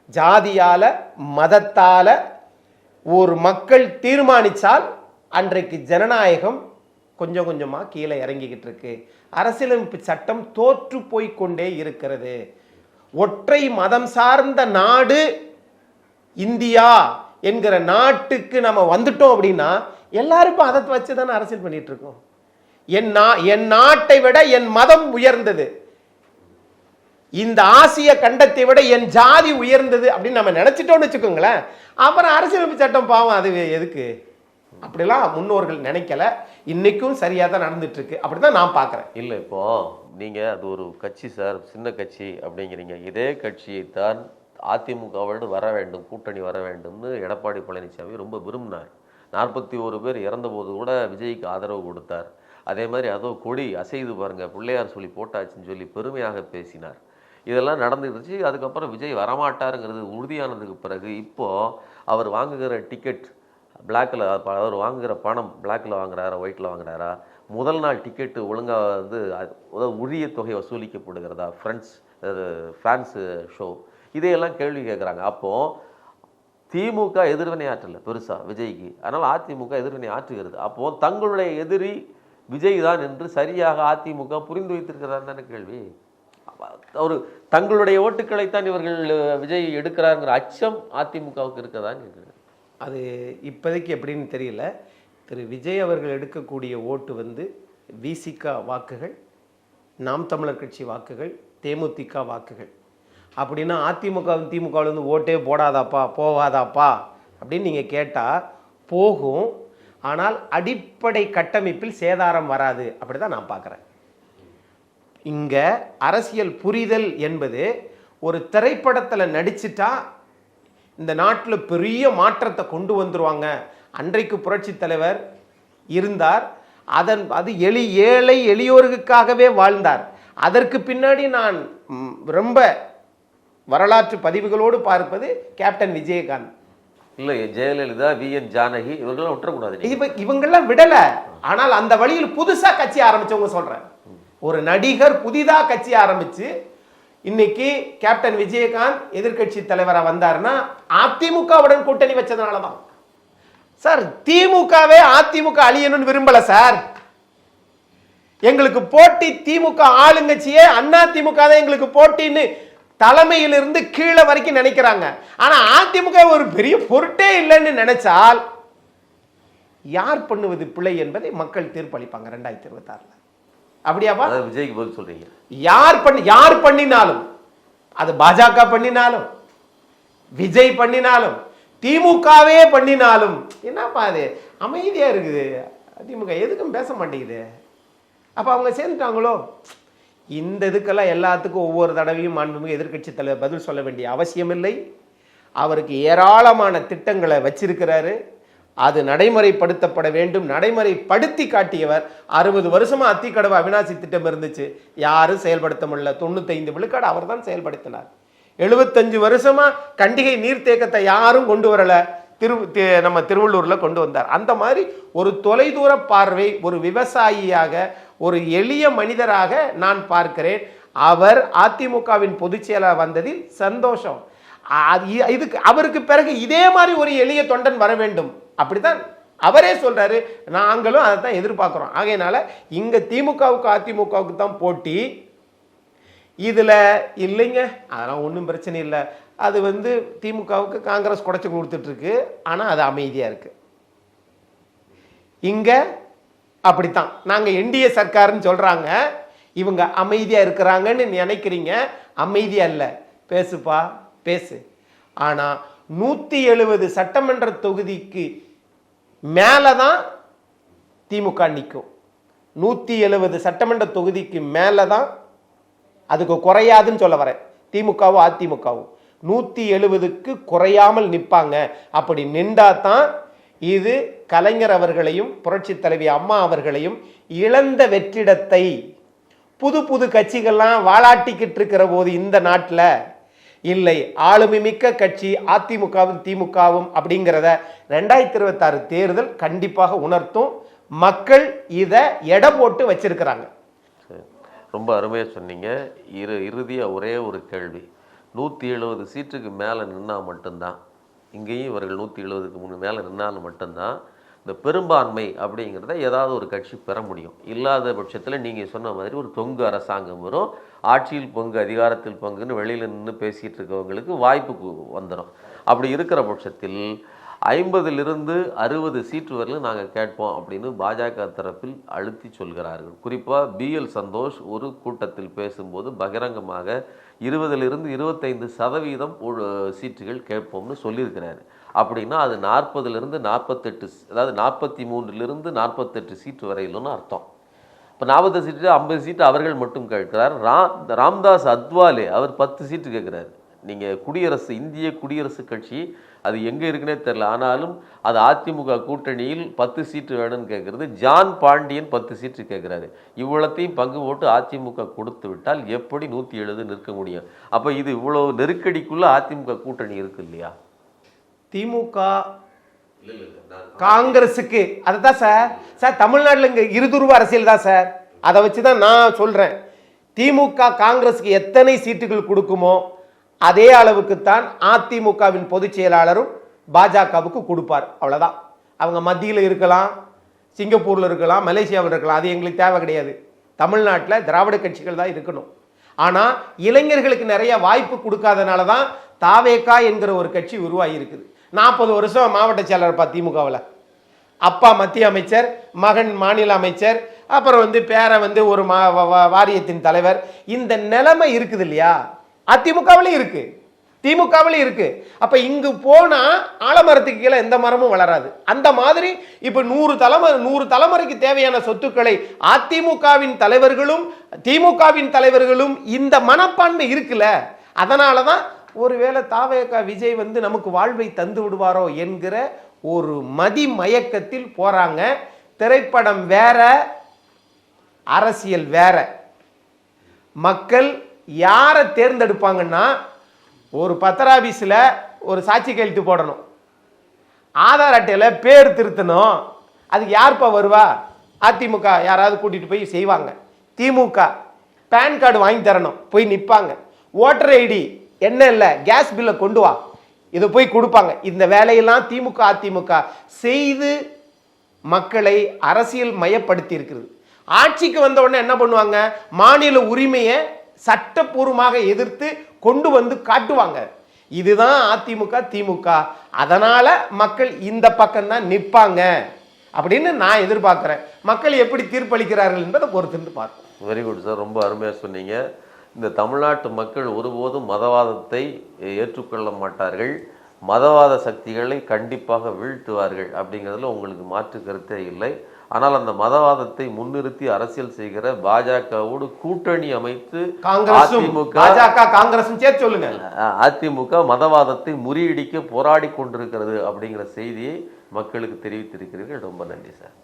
ஜாதியால் மதத்தால் ஒரு மக்கள் தீர்மானித்தால் அன்றைக்கு ஜனநாயகம் கொஞ்சம் கொஞ்சமாக கீழே இறங்கிக்கிட்டு இருக்கு. அரசியலமைப்பு சட்டம் தோற்று போய்கொண்டே இருக்கிறது. ஒற்றை மதம் சார்ந்த நாடு இந்தியா என்கிற நாட்டுக்கு நம்ம வந்துட்டோம் அப்படின்னா எல்லாருக்கும் அதை வச்சு தானே அரசியல் பண்ணிட்டு இருக்கோம். என் நாட்டை விட என் மதம் உயர்ந்தது, இந்த ஆசிய கண்டத்தை விட என் ஜாதி உயர்ந்தது அப்படின்னு நம்ம நினைச்சிட்டோம்னு வச்சுக்கோங்களேன். அப்புறம் அரசியலமைப்பு சட்டம் பாவம் அது எதுக்கு? அப்படிலாம் முன்னோர்கள் நினைக்கல. இன்னைக்கும் சரியாக தான் நடந்துட்டு இருக்கு. அப்படிதான் நான் பார்க்குறேன். இல்லை, இப்போ நீங்கள் அது ஒரு கட்சி சார், சின்ன கட்சி அப்படிங்கிறீங்க. இதே கட்சியை தான் அதிமுகவோடு வர வேண்டும், கூட்டணி வர வேண்டும்னு எடப்பாடி பழனிசாமி ரொம்ப விரும்பினார். 41 பேர் இறந்தபோது கூட விஜய்க்கு ஆதரவு கொடுத்தார். அதே மாதிரி அதோ கொடி அசைது பாருங்க, பிள்ளையார் சொல்லி போட்டாச்சுன்னு சொல்லி பெருமையாக பேசினார். இதெல்லாம் நடந்துருச்சு. அதுக்கப்புறம் விஜய் வரமாட்டாருங்கிறது உறுதியானதுக்கு பிறகு இப்போது அவர் வாங்குகிற டிக்கெட் பிளாக்கில், அவர் வாங்குகிற பணம் பிளாக்கில் வாங்குறாரா ஒயிட்டில் வாங்குறாரா, முதல் நாள் டிக்கெட்டு ஒழுங்காக உரிய தொகை வசூலிக்கப்படுகிறதா, ஃபேன்ஸு ஷோ, இதையெல்லாம் கேள்வி கேட்குறாங்க. அப்போது திமுக எதிர்வினை ஆற்றலை பெருசாக விஜய்க்கு, அதனால் அதிமுக எதிர்வினை ஆற்றுகிறது. அப்போது தங்களுடைய எதிரி விஜய் தான் என்று சரியாக அதிமுக புரிந்து வைத்திருக்கிறார் தானே கேள்வி. ஒரு தங்களுடைய ஓட்டுக்களைத்தான் இவர்கள் விஜய் எடுக்கிறாருங்கிற அச்சம் அதிமுகவுக்கு இருக்கிறதான்னு கேட்குறேன். அது இப்போதைக்கு எப்படின்னு தெரியல. திரு விஜய் அவர்கள் எடுக்கக்கூடிய ஓட்டு விசிக வாக்குகள், நாம் தமிழர் கட்சி வாக்குகள், தேமுதிக வாக்குகள். அப்படின்னா அதிமுக திமுகவிலேருந்து ஓட்டே போடாதாப்பா போவாதாப்பா அப்படின்னு நீங்கள் கேட்டால் போகும். ஆனால் அடிப்படை கட்டமைப்பில் சேதாரம் வராது. அப்படிதான் நான் பார்க்குறேன். இங்க அரசியல் புரிதல் என்பது ஒரு திரைப்படத்தில் நடிச்சிட்டா இந்த நாட்டில் பெரிய மாற்றத்தை கொண்டு வந்துருவாங்க. அன்றைக்கு புரட்சி தலைவர் இருந்தார், அது ஏழை எளியோருக்காகவே வாழ்ந்தார். அதற்கு பின்னாடி நான் ரொம்ப வரலாற்று பதிவுகளோடு பார்ப்பது கேப்டன் விஜயகாந்த். இல்லை, ஜெயலலிதா, VN ஜானகி இவங்கெல்லாம் விட்டுறக்கூடாது. இவங்கெல்லாம் விடல. ஆனால் அந்த வழியில் புதுசா கட்சி ஆரம்பிச்சவங்க சொல்றேன். ஒரு நடிகர் புதிதா கட்சி ஆரம்பிச்சு இன்னைக்கு கேப்டன் விஜயகாந்த் எதிர்கட்சி தலைவரா வந்தாருன்னா அதிமுகவுடன் கூட்டணி வச்சதுனாலதான் சார். திமுகவே அதிமுக அழியணும்னு விரும்பல சார். எங்களுக்கு போட்டி திமுக ஆளுங்கட்சியே அண்ணா திமுக தான் எங்களுக்கு போட்டின்னு தலைமையிலிருந்து கீழே வரைக்கும் நினைக்கிறாங்க. ஆனா அதிமுக ஒரு பெரிய பொருட்டே இல்லைன்னு நினைச்சால் யார் பண்ணுவது பிழை என்பதை மக்கள் தீர்ப்பளிப்பாங்க 2026. அப்படியாப்பா? விஜய்க்கு பதில் சொல்றீங்க. யார் பண்ணினாலும், அது பாஜக பண்ணினாலும், விஜய் பண்ணினாலும், திமுகவே பண்ணினாலும், என்னப்பா அது அமைதியா இருக்குது. திமுக எதுக்கும் பேச மாட்டேங்குது. அப்ப அவங்க சேர்ந்துட்டாங்களோ? இந்த இதுக்கெல்லாம் எல்லாத்துக்கும் ஒவ்வொரு தடவையும் மாண்புமிகு எதிர்க்கட்சி தலைவர் பதில் சொல்ல வேண்டிய அவசியம் இல்லை. அவருக்கு ஏராளமான திட்டங்களை வச்சிருக்கிறாரு. அது நடைமுறைப்படுத்தப்பட வேண்டும். நடைமுறைப்படுத்தி காட்டியவர். 60 வருஷமா அத்திக்கடவு அவிநாசி திட்டம் இருந்துச்சு, யாரும் செயல்படுத்த முடியல. 95 விழுக்காடு அவர் தான் செயல்படுத்தினார். 75 வருஷமா கண்டிகை நீர்த்தேக்கத்தை யாரும் கொண்டு வரல, நம்ம திருவள்ளூர்ல கொண்டு வந்தார். அந்த மாதிரி ஒரு தொலைதூர பார்வை, ஒரு விவசாயியாக, ஒரு எளிய மனிதராக நான் பார்க்கிறேன். அவர் அதிமுகவின் பொதுச் செயலாளர் வந்ததில் சந்தோஷம். இதுக்கு அவருக்கு பிறகு இதே மாதிரி ஒரு எளிய தொண்டன் வர வேண்டும். அப்படித்தான் அவரே சொல்றாரு. நாங்களும் அதை தான் எதிர்பார்க்கிறோம். ஆகையினால இங்க திமுகவுக்கு அதிமுகவுக்கு தான் போட்டி. இதுல இல்லைங்க, அதெல்லாம் ஒன்றும் பிரச்சனை இல்லை. அது திமுகவுக்கு காங்கிரஸ் குடைச்சு கொடுத்துட்டு இருக்கு. ஆனா அது அமைதியா இருக்கு. இங்க அப்படித்தான். நாங்க என்டிஏ சர்க்காருன்னு சொல்றாங்க, இவங்க அமைதியா இருக்கிறாங்கன்னு நினைக்கிறீங்க. அமைதியா இல்ல, பேசுப்பா பேசு. ஆனா 170 சட்டமன்ற தொகுதிக்கு மேலதான் திமுக நிற்கும். 170 சட்டமன்ற தொகுதிக்கு மேலதான், அதுக்கு குறையாதுன்னு சொல்ல வரேன். திமுகவும் அதிமுகவும் 170க்கு குறையாமல் நிற்பாங்க. அப்படி நின்றாதான் இது கலைஞர் அவர்களையும் புரட்சி தலைவி அம்மா அவர்களையும் இழந்த வெற்றிடத்தை புது புது கட்சிகள்லாம் வாலாட்டிக்கிட்டு இருக்கிற போது இந்த நாட்டில் இல்லை, ஆளுமை மிக்க கட்சி அதிமுகவும் திமுகவும் அப்படிங்கிறத 2026 தேர்தல் கண்டிப்பாக உணர்த்தும். மக்கள் இதை எடை போட்டு வச்சிருக்கிறாங்க. ரொம்ப அருமையாக சொன்னீங்க. இறுதியாக ஒரே ஒரு கேள்வி. 170 சீட்டுக்கு மேலே நின்னால் மட்டும்தான், இங்கேயும் இவர்கள் 170க்கு மேலே நின்றாலும் மட்டும்தான் இந்த பெரும்பான்மை அப்படிங்கிறத ஏதாவது ஒரு கட்சி பெற முடியும். இல்லாத பட்சத்தில் நீங்கள் சொன்ன மாதிரி ஒரு தொங்கு அரசாங்கம் வரும். ஆட்சியில் பங்கு, அதிகாரத்தில் பங்குன்னு வெளியில் நின்று பேசிகிட்டு இருக்கவங்களுக்கு வாய்ப்பு வந்துடும். அப்படி இருக்கிற பட்சத்தில் 50லிருந்து 60 சீட்டு வரையிலும் நாங்கள் கேட்போம் அப்படின்னு பாஜக தரப்பில் அழுத்தி சொல்கிறார்கள். குறிப்பாக BL சந்தோஷ் ஒரு கூட்டத்தில் பேசும்போது பகிரங்கமாக 20லிருந்து 25% சீட்டுகள் கேட்போம்னு சொல்லியிருக்கிறாரு. அப்படின்னா அது 40லிருந்து 48, அதாவது 43லிருந்து 48 சீட்டு வரையிலும்னு அர்த்தம். இப்போ 40 சீட்டு 50 சீட்டு அவர்கள் மட்டும் கேட்கிறார். ராம்தாஸ் அத்வாலே அவர் 10 சீட்டு கேட்குறாரு. நீங்கள் இந்திய குடியரசு கட்சி அது எங்கே இருக்குன்னே தெரில, ஆனாலும் அது அதிமுக கூட்டணியில் 10 சீட்டு வேணும்னு கேட்குறது. ஜான் பாண்டியன் 10 சீட்டு கேட்குறாரு. இவ்வளத்தையும் பங்கு போட்டு அதிமுக கொடுத்து விட்டால் எப்படி 170 நிற்க முடியும்? அப்போ இது இவ்வளோ நெருக்கடிக்குள்ள அதிமுக கூட்டணி இருக்கு இல்லையா? திமுக காங்கிரஸுக்கு அதுதான் சார் தமிழ்நாட்டில் இங்கே இருதுருவ அரசியல் தான் சார். அதை வச்சு தான் நான் சொல்கிறேன். திமுக காங்கிரஸுக்கு எத்தனை சீட்டுகள் கொடுக்குமோ அதே அளவுக்குத்தான் அதிமுகவின் பொதுச் செயலாளரும் பாஜகவுக்கு கொடுப்பார். அவ்வளோதான். அவங்க மத்தியில் இருக்கலாம், சிங்கப்பூரில் இருக்கலாம், மலேசியாவில் இருக்கலாம், அது எங்களுக்கு தேவை கிடையாது. தமிழ்நாட்டில் திராவிட கட்சிகள் தான் இருக்கணும். ஆனால் இளைஞர்களுக்கு நிறைய வாய்ப்பு கொடுக்காதனால தான் தாவேகா என்கிற ஒரு கட்சி உருவாகி இருக்குது. 40 வருஷம் மாவட்ட செயலாளர் திமுகவில். அப்பா மத்திய அமைச்சர், மகன் மாநில அமைச்சர், அப்புறம் பேரை ஒரு வாரியத்தின் தலைவர். இந்த நிலைமை இருக்குது இல்லையா? அதிமுகவிலும் இருக்கு. திமுகவில் இருக்கு. அப்ப இங்கு போனா ஆலமரத்துக்கு கீழே எந்த மரமும் வளராது. அந்த மாதிரி இப்ப 100 தலைமுறைக்கு தேவையான சொத்துக்களை அதிமுகவின் தலைவர்களும் திமுகவின் தலைவர்களும் இந்த மனப்பான்மை இருக்குல்ல. அதனாலதான் ஒருவேளை தாவேக விஜய் நமக்கு வாழ்வை தந்து விடுவாரோ என்கிற ஒரு மதி மயக்கத்தில் போறாங்க. திரைப்படம் வேற, அரசியல் வேற. மக்கள் யாரை தேர்ந்தெடுப்பாங்கன்னா, ஒரு பத்திராபீஸில் ஒரு சாட்சி கையெழுத்து போடணும், ஆதார் அட்டையில் பேர் திருத்தணும், அதுக்கு யார்ப்பா வருவா? அதிமுக யாராவது கூட்டிட்டு போய் செய்வாங்க. திமுக பேன் கார்டு வாங்கி தரணும், போய் நிற்பாங்க. ஓட்டர் ஐடி என்ன இல்லை, கேஸ் பில்லை கொண்டு வா, இதை போய் கொடுப்பாங்க. இந்த வேலையெல்லாம் திமுக அதிமுக செய்து மக்களை அரசியல் மயப்படுத்தி இருக்கிறது. ஆட்சிக்கு வந்த உடனே என்ன பண்ணுவாங்க? மாநில உரிமையை சட்டப்பூர்வமாக எதிர்த்து கொண்டு வந்து காட்டுவாங்க. இதுதான் அதிமுக திமுக. அதனால மக்கள் இந்த பக்கம் தான் நிற்பாங்க அப்படின்னு நான் எதிர்பார்க்கிறேன். மக்கள் எப்படி தீர்ப்பளிக்கிறார்கள் என்பதை பொறுத்து பார்ப்போம். வெரி குட் சார், ரொம்ப அருமையாக சொன்னீங்க. இந்த தமிழ்நாட்டு மக்கள் ஒருபோதும் மதவாதத்தை ஏற்றுக்கொள்ள மாட்டார்கள், மதவாத சக்திகளை கண்டிப்பாக வீழ்த்துவார்கள் அப்படிங்கிறதுல உங்களுக்கு மாற்று கருத்தே இல்லை. ஆனால் அந்த மதவாதத்தை முன்னிறுத்தி அரசியல் செய்கிற பாஜகவோடு கூட்டணி அமைத்து அதிமுக மதவாதத்தை முறியடிக்க போராடி கொண்டிருக்கிறது அப்படிங்கிற செய்தியை மக்களுக்கு தெரிவித்திருக்கிறீர்கள். ரொம்ப நன்றி சார்.